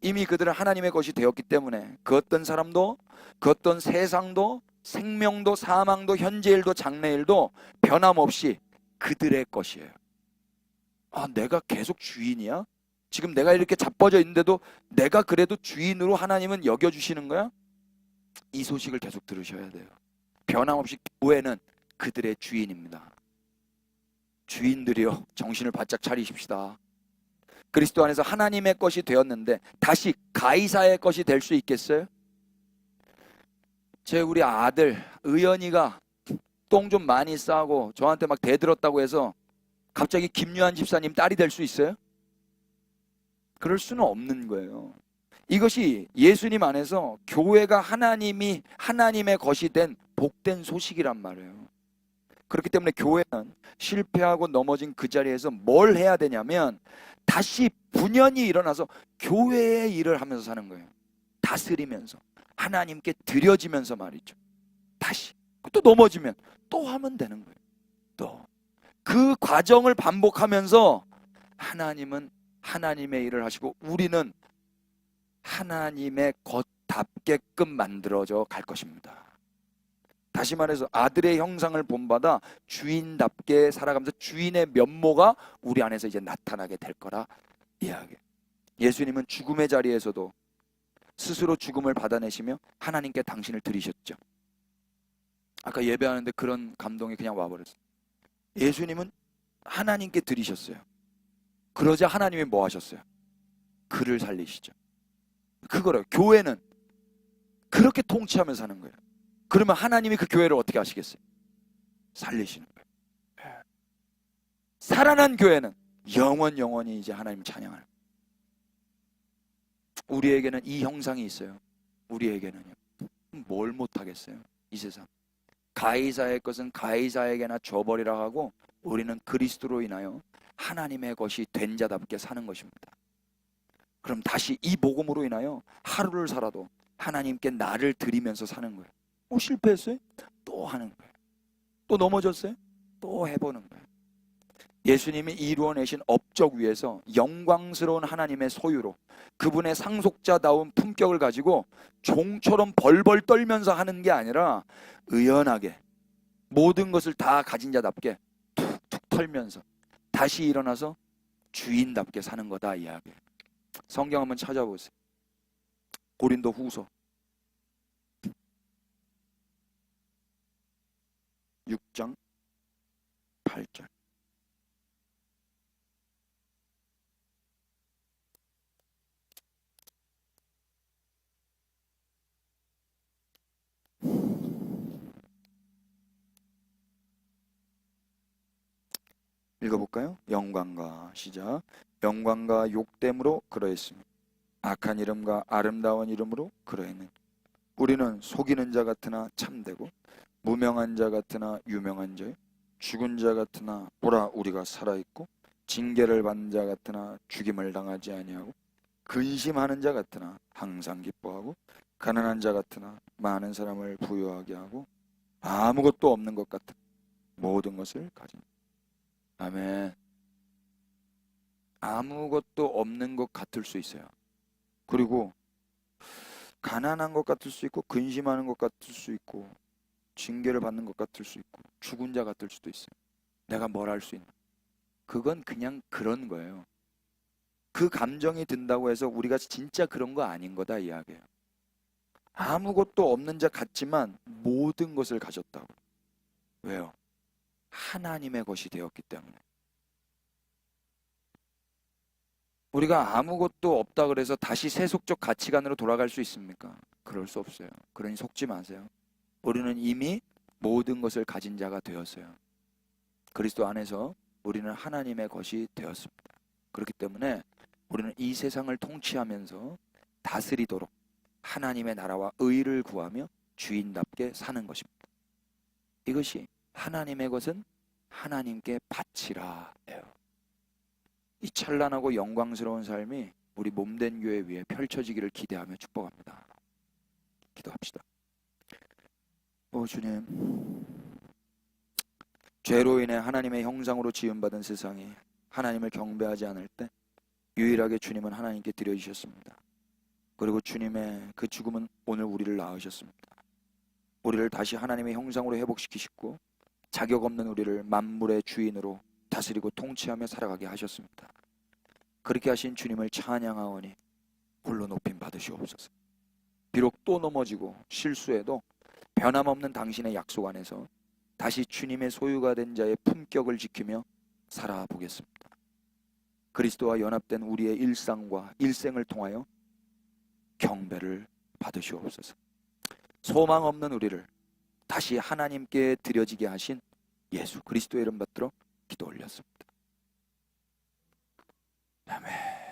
이미 그들은 하나님의 것이 되었기 때문에 그 어떤 사람도, 그 어떤 세상도, 생명도, 사망도, 현재일도, 장래일도 변함없이 그들의 것이에요. 아, 내가 계속 주인이야? 지금 내가 이렇게 자빠져 있는데도 내가 그래도 주인으로 하나님은 여겨주시는 거야? 이 소식을 계속 들으셔야 돼요. 변함없이 교회는 그들의 주인입니다. 주인들이여, 정신을 바짝 차리십시다. 그리스도 안에서 하나님의 것이 되었는데 다시 가이사의 것이 될 수 있겠어요? 우리 아들 의연이가 똥 좀 많이 싸고 저한테 막 대들었다고 해서 갑자기 김유한 집사님 딸이 될 수 있어요? 그럴 수는 없는 거예요. 이것이 예수님 안에서 교회가 하나님의 것이 된 복된 소식이란 말이에요. 그렇기 때문에 교회는 실패하고 넘어진 그 자리에서 뭘 해야 되냐면 다시 분연히 일어나서 교회의 일을 하면서 사는 거예요. 다스리면서 하나님께 드려지면서 말이죠. 다시 또 넘어지면 또 하면 되는 거예요. 또 그 과정을 반복하면서 하나님은 하나님의 일을 하시고 우리는 하나님의 것답게끔 만들어져 갈 것입니다. 다시 말해서 아들의 형상을 본받아 주인답게 살아가면서 주인의 면모가 우리 안에서 이제 나타나게 될 거라 이야기해요. 예수님은 죽음의 자리에서도 스스로 죽음을 받아내시며 하나님께 당신을 드리셨죠. 아까 예배하는데 그런 감동이 그냥 와버렸어요. 예수님은 하나님께 드리셨어요. 그러자 하나님이 뭐 하셨어요? 그를 살리시죠. 그거래요. 교회는 그렇게 통치하면서 사는 거예요. 그러면 하나님이 그 교회를 어떻게 하시겠어요? 살리시는 거예요. 살아난 교회는 영원히 이제 하나님 찬양하는 거예요. 우리에게는 이 형상이 있어요. 우리에게는요. 뭘 못하겠어요? 이 세상. 가이사의 것은 가이사에게나 줘버리라 하고 우리는 그리스도로 인하여 하나님의 것이 된 자답게 사는 것입니다. 그럼 다시 이 복음으로 인하여 하루를 살아도 하나님께 나를 드리면서 사는 거예요. 실패했어요? 또 하는 거예요. 또 넘어졌어요? 또 해보는 거예요. 예수님이 이루어내신 업적 위에서 영광스러운 하나님의 소유로 그분의 상속자다운 품격을 가지고 종처럼 벌벌 떨면서 하는 게 아니라 의연하게 모든 것을 다 가진 자답게 툭툭 털면서 다시 일어나서 주인답게 사는 거다 이야기예요. 성경 한번 찾아보세요. 고린도 후서 6장 8절. 읽어볼까요? 영광과 시작. 영광과 욕됨으로 그러했으며 악한 이름과 아름다운 이름으로 그러했는 우리는 속이는 자 같으나 참되고 무명한 자 같으나 유명한 자요 죽은 자 같으나 보라 우리가 살아있고 징계를 받는 자 같으나 죽임을 당하지 아니하고 근심하는 자 같으나 항상 기뻐하고 가난한 자 같으나 많은 사람을 부유하게 하고 아무것도 없는 것 같은 모든 것을 가진. 아멘. 아무것도 없는 것 같을 수 있어요. 그리고 가난한 것 같을 수 있고 근심하는 것 같을 수 있고 징계를 받는 것 같을 수 있고 죽은 자 같을 수도 있어요. 내가 뭘 할 수 있나? 그건 그냥 그런 거예요. 그 감정이 든다고 해서 우리가 진짜 그런 거 아닌 거다 이야기예요. 아무것도 없는 자 같지만 모든 것을 가졌다고. 왜요? 하나님의 것이 되었기 때문에. 우리가 아무것도 없다 그래서 다시 세속적 가치관으로 돌아갈 수 있습니까? 그럴 수 없어요. 그러니 속지 마세요. 우리는 이미 모든 것을 가진 자가 되었어요. 그리스도 안에서 우리는 하나님의 것이 되었습니다. 그렇기 때문에 우리는 이 세상을 통치하면서 다스리도록 하나님의 나라와 의를 구하며 주인답게 사는 것입니다. 이것이 하나님의 것은 하나님께 바치라 해요. 이 찬란하고 영광스러운 삶이 우리 몸된 교회 위에 펼쳐지기를 기대하며 축복합니다. 기도합시다. 주님, 죄로 인해 하나님의 형상으로 지음받은 세상이 하나님을 경배하지 않을 때 유일하게 주님은 하나님께 드려주셨습니다. 그리고 주님의 그 죽음은 오늘 우리를 낳으셨습니다. 우리를 다시 하나님의 형상으로 회복시키시고 자격 없는 우리를 만물의 주인으로 다스리고 통치하며 살아가게 하셨습니다. 그렇게 하신 주님을 찬양하오니 홀로 높임 받으시옵소서. 비록 또 넘어지고 실수해도 변함없는 당신의 약속 안에서 다시 주님의 소유가 된 자의 품격을 지키며 살아보겠습니다. 그리스도와 연합된 우리의 일상과 일생을 통하여 경배를 받으시옵소서. 소망 없는 우리를 다시 하나님께 드려지게 하신 예수 그리스도의 이름 받들어 기도 올렸습니다. 아멘.